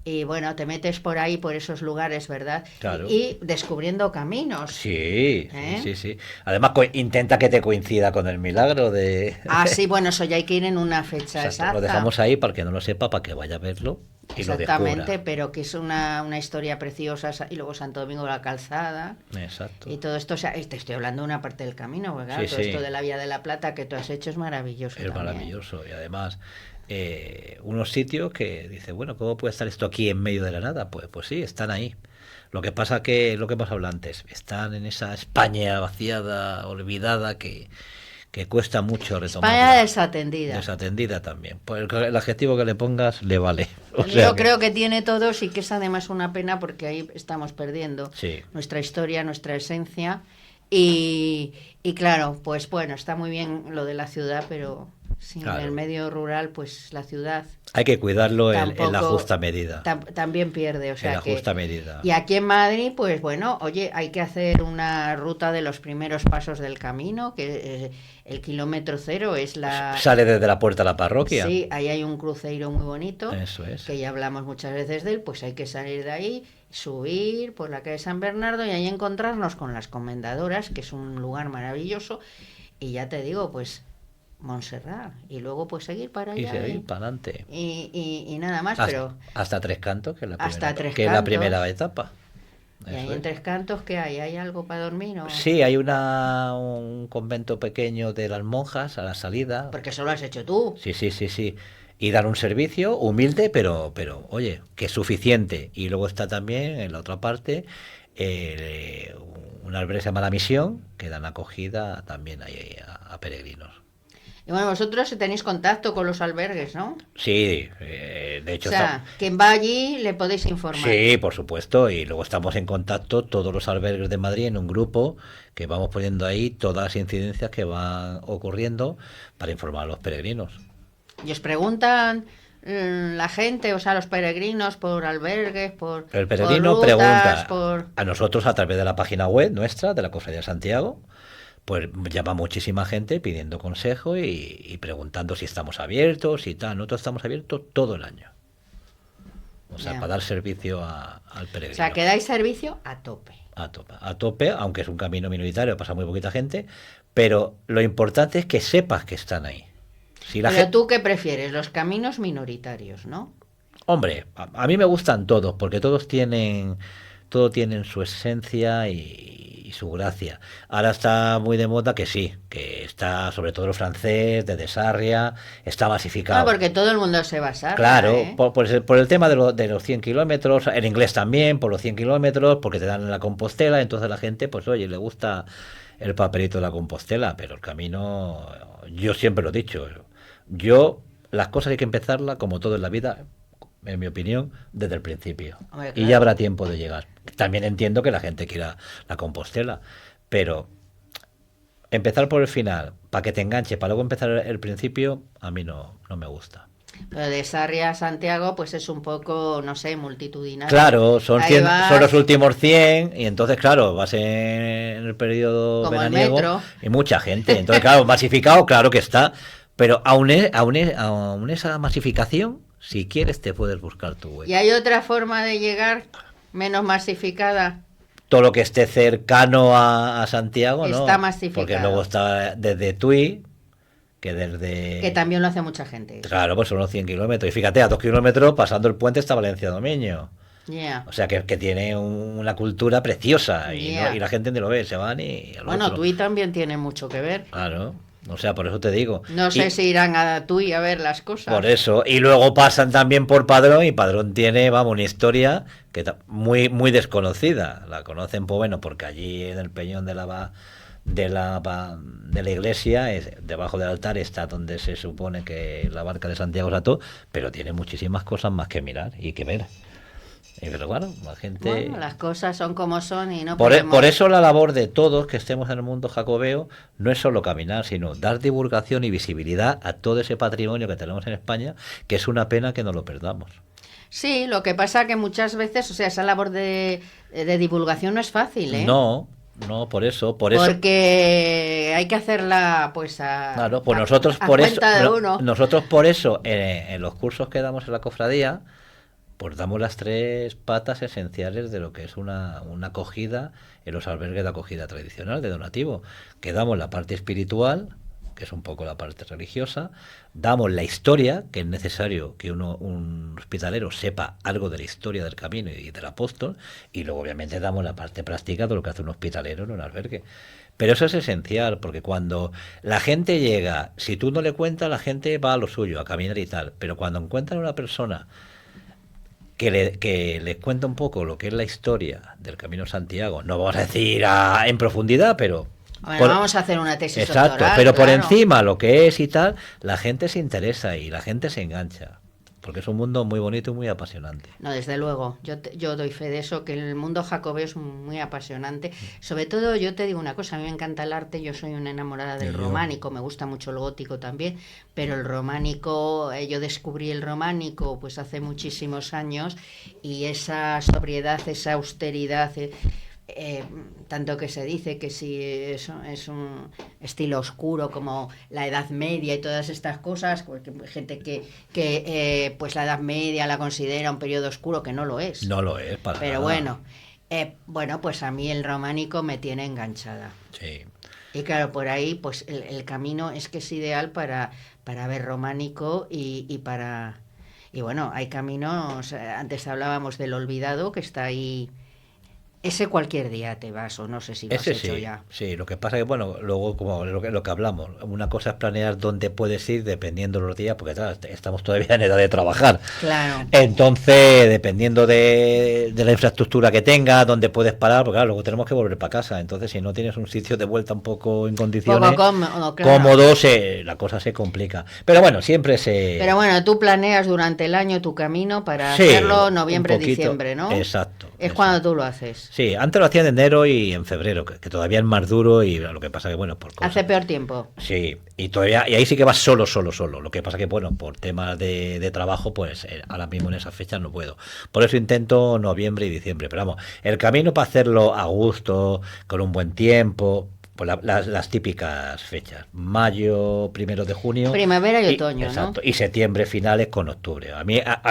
Y bueno, te metes por ahí, por esos lugares, ¿verdad? Claro. Y descubriendo caminos. Sí, ¿Eh? sí. Además, intenta que te coincida con el milagro de... Ah, sí, bueno, eso ya hay que ir en una fecha Exacto, exacta. lo dejamos ahí para que no lo sepa, para que vaya a verlo y lo Exactamente, descubra. pero que es una historia preciosa. Y luego Santo Domingo de la Calzada. Exacto. Y todo esto, o sea, te estoy hablando de una parte del camino, ¿verdad? Sí, Todo sí. esto de la Vía de la Plata que tú has hecho es maravilloso. Es también. maravilloso. Y además, unos sitios que dice, bueno, ¿cómo puede estar esto aquí en medio de la nada? Pues sí, están ahí. Lo que pasa que, lo que hemos hablado antes, están en esa España vaciada, olvidada, que cuesta mucho retomarla. España desatendida. Desatendida también. Pues el adjetivo que le pongas le vale. Yo creo que tiene todos y que es además una pena porque ahí estamos perdiendo Sí. nuestra historia, nuestra esencia. Y claro, pues bueno, está muy bien lo de la ciudad, pero sin Claro. el medio rural, pues la ciudad Hay que cuidarlo en la tampoco- justa medida. también pierde. O sea En la que, justa medida. y aquí en Madrid, pues bueno, oye, hay que hacer una ruta de los primeros pasos del camino, que el kilómetro cero es la... Sale desde la puerta a la parroquia. Sí, ahí hay un cruceiro muy bonito, Eso es. que ya hablamos muchas veces de él, pues hay que salir de ahí, subir por la calle San Bernardo y ahí encontrarnos con las Comendadoras, que es un lugar maravilloso, y ya te digo, pues Montserrat, y luego pues seguir para Y allá. seguir para adelante. Y nada más, Hasta, pero... hasta Tres Cantos, que es la Hasta primera, Tres que es la Cantos. primera etapa. ¿Y ahí Eso en es. Tres Cantos qué hay? ¿Hay algo para dormir? ¿O? Sí, hay un convento pequeño de las monjas a la salida. Porque eso lo has hecho tú. Sí. Y dar un servicio humilde, pero oye, que es suficiente. Y luego está también en la otra parte un albergue que se llama La Misión, que dan acogida también ahí a peregrinos. Y bueno, vosotros tenéis contacto con los albergues, ¿no? Sí, de hecho... O sea, quien va allí le podéis informar. Sí, por supuesto, y luego estamos en contacto todos los albergues de Madrid en un grupo que vamos poniendo ahí todas las incidencias que van ocurriendo para informar a los peregrinos. Y os preguntan la gente, o sea, los peregrinos por albergues, por El peregrino por rutas, pregunta a nosotros a través de la página web nuestra, de la Cofradía de Santiago, pues llama muchísima gente pidiendo consejo y preguntando si estamos abiertos y tal. Nosotros estamos abiertos todo el año. O sea, Ya. para dar servicio al O peregrino. sea, que dais servicio a tope. A tope, aunque es un camino minoritario, pasa muy poquita gente, pero lo importante es que sepas que están ahí. Si la Pero gente... tú qué prefieres, los caminos minoritarios, ¿no? Hombre, a mí me gustan todos, porque todos tienen su esencia y su gracia. Ahora está muy de moda que sí, que está sobre todo el francés, de Sarria, está masificado. Ah, porque todo el mundo se va a Sarria, Claro, ¿eh? por el tema de los 100 kilómetros, en inglés también, por los 100 kilómetros, porque te dan la Compostela, entonces la gente, pues oye, le gusta el papelito de la Compostela, pero el camino, yo siempre lo he dicho, las cosas hay que empezarlas, como todo en la vida, en mi opinión, desde el principio. Hombre, Y claro. ya habrá tiempo de llegar. También entiendo que la gente quiera la Compostela, pero empezar por el final, para que te enganche, para luego empezar el principio, a mí no me gusta. Pero de Sarria a Santiago, pues es un poco, no sé, multitudinario. Claro, son Ahí vas, son los últimos 100 y entonces, claro, vas en el periodo Como el veraniego metro. y mucha gente. Entonces, claro, masificado, claro que está, pero aún esa masificación, si quieres, te puedes buscar tu hueco. ¿Y hay otra forma de llegar menos masificada? Todo lo que esté cercano a Santiago, ¿no? Está masificado. Porque luego está desde Tui, que desde... Que también lo hace mucha gente. Claro, pues son unos 100 kilómetros. Y fíjate, a 2 kilómetros pasando el puente está Valencia Domeño. Ya. O sea, que tiene una cultura preciosa y, Yeah. y la gente ni lo ve, se van y... al Bueno, otro. Tui también tiene mucho que ver. Claro, o sea, por eso te digo. No sé Y si irán a Tui a ver las cosas. por eso. Y luego pasan también por Padrón y Padrón tiene, vamos, una historia que muy muy desconocida. La conocen, pues bueno, porque allí en el peñón de la iglesia, debajo del altar está donde se supone que la barca de Santiago se ató, pero tiene muchísimas cosas más que mirar y que ver. Pero claro, la gente... Bueno, las cosas son como son y no Por podemos... eso la labor de todos que estemos en el mundo jacobeo no es solo caminar, sino dar divulgación y visibilidad a todo ese patrimonio que tenemos en España, que es una pena que no lo perdamos. Sí, lo que pasa que muchas veces, o sea, esa labor de divulgación no es fácil, ¿eh? No, no, por eso. Porque hay que hacerla, pues, Claro, pues nosotros por eso, cuenta de uno. nosotros por eso, en los cursos que damos en la cofradía, pues damos las 3 patas esenciales de lo que es una acogida en los albergues de acogida tradicional, de donativo, que damos la parte espiritual, que es un poco la parte religiosa, damos la historia, que es necesario que un hospitalero sepa algo de la historia del camino y del apóstol, y luego obviamente damos la parte práctica de lo que hace un hospitalero en un albergue. Pero eso es esencial, porque cuando la gente llega, si tú no le cuentas, la gente va a lo suyo, a caminar y tal, pero cuando encuentran una persona que les cuenta un poco lo que es la historia del Camino de Santiago, no vamos a decir en profundidad, pero... Bueno, vamos a hacer una tesis Exacto, doctoral, pero por claro. encima lo que es y tal, la gente se interesa y la gente se engancha, porque es un mundo muy bonito y muy apasionante. No, desde luego, yo doy fe de eso, que el mundo jacobeo es muy apasionante. Sobre todo, yo te digo una cosa, a mí me encanta el arte, yo soy una enamorada del románico, me gusta mucho el gótico también, pero el románico, yo descubrí el románico pues hace muchísimos años, y esa sobriedad, esa austeridad... tanto que se dice que si es un estilo oscuro como la Edad Media y todas estas cosas, porque hay gente que pues la Edad Media la considera un periodo oscuro, que no lo es. No lo es para Pero nada. bueno, pues a mí el románico me tiene enganchada. Sí. Y claro, por ahí pues el camino es que es ideal para ver románico y para... Y bueno, hay caminos, antes hablábamos del Olvidado, que está ahí... Ese cualquier día te vas, o no sé si lo has hecho sí, ya. sí, lo que pasa es que, bueno, luego como lo que hablamos, una cosa es planear dónde puedes ir dependiendo de los días, porque claro, estamos todavía en edad de trabajar. Claro. Entonces, dependiendo de la infraestructura que tengas, dónde puedes parar, porque claro, luego tenemos que volver para casa. Entonces, si no tienes un sitio de vuelta un poco en condiciones Claro. cómodos, la cosa se complica. Pero bueno, siempre se... Pero bueno, tú planeas durante el año tu camino para Sí, hacerlo un noviembre, poquito. diciembre, ¿no? Exacto. Es cuando tú lo haces. Sí, antes lo hacía en enero y en febrero, que todavía es más duro, y lo que pasa que, bueno, por cosas... Hace peor tiempo. Sí, y todavía, y ahí sí que vas solo. Lo que pasa que, bueno, por temas de trabajo, pues ahora mismo en esas fechas no puedo. Por eso intento noviembre y diciembre. Pero vamos, el camino para hacerlo a gusto, con un buen tiempo, pues las típicas fechas. Mayo, 1 de junio. Primavera y otoño, exacto, ¿no? y septiembre finales con octubre. A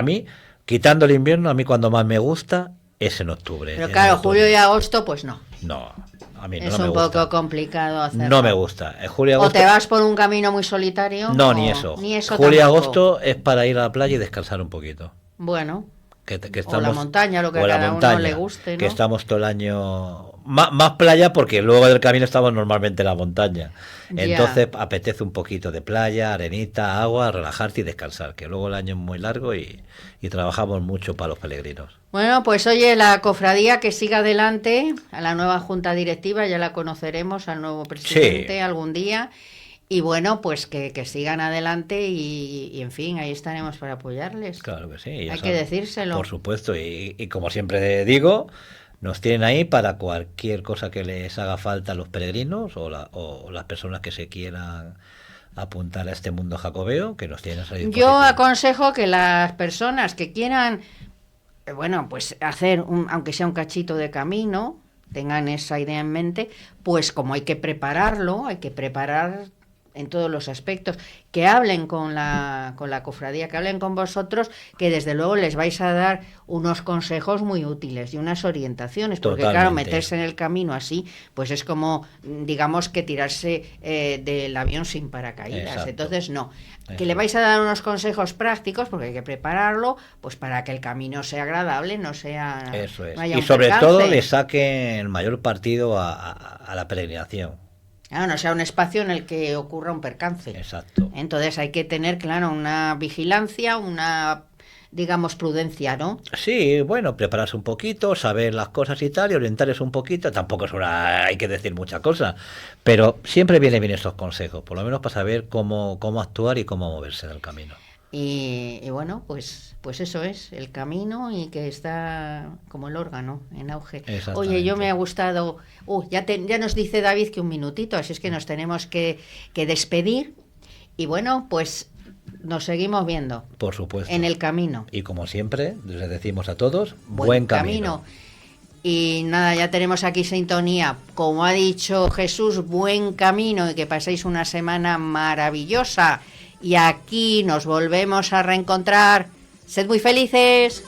mí, quitando el invierno, a mí cuando más me gusta es en octubre. Pero claro, julio y agosto, pues no. No, a mí Es no me un gusta. poco complicado hacerlo. No me gusta. En julio y ¿O agosto... te vas por un camino muy solitario? No, o... ni eso. Ni eso Julio y tampoco. agosto es para ir a la playa y descansar un poquito. Bueno, Que o la montaña, lo que o a la cada montaña, uno le guste, ¿no? que estamos todo el año... Más playa, porque luego del camino estamos normalmente en la montaña. Ya. Entonces apetece un poquito de playa, arenita, agua, relajarte y descansar, que luego el año es muy largo y trabajamos mucho para los peregrinos. Bueno, pues oye, la cofradía que siga adelante, a la nueva junta directiva, ya la conoceremos, al nuevo presidente Sí. algún día. Y bueno, pues que sigan adelante y en fin, ahí estaremos para apoyarles. Claro que sí. Hay que decírselo. Por supuesto, y como siempre digo, nos tienen ahí para cualquier cosa que les haga falta a los peregrinos o las personas que se quieran apuntar a este mundo jacobeo, que nos tienen a su disposición. Yo aconsejo que las personas que quieran, bueno, pues hacer, aunque sea un cachito de camino, tengan esa idea en mente, pues como hay que prepararlo, hay que preparar en todos los aspectos, que hablen con la cofradía, que hablen con vosotros, que desde luego les vais a dar unos consejos muy útiles y unas orientaciones, porque Totalmente. claro, meterse en el camino así, pues es como, digamos, que tirarse del avión sin paracaídas. Exacto. Entonces, no. Eso. Que le vais a dar unos consejos prácticos, porque hay que prepararlo, pues para que el camino sea agradable, no sea... Eso es. no haya Y un sobre percance. todo le saquen el mayor partido a la peregrinación. Claro, no sea un espacio en el que ocurra un percance. Exacto. Entonces hay que tener, claro, una vigilancia, una, digamos, prudencia, ¿no? Sí, bueno, prepararse un poquito, saber las cosas y tal, y orientarse un poquito. Tampoco hay que decir muchas cosas, pero siempre vienen bien estos consejos, por lo menos para saber cómo actuar y cómo moverse del camino. Y bueno, pues eso es el camino, y que está como el órgano en auge. Oye, yo me ha gustado... ya nos dice David que un minutito, así es que nos tenemos que despedir. Y bueno, pues nos seguimos viendo. Por supuesto. En el camino. Y como siempre, les decimos a todos, buen camino. Y nada, ya tenemos aquí sintonía. Como ha dicho Jesús, buen camino y que paséis una semana maravillosa. Y aquí nos volvemos a reencontrar. Sed muy felices.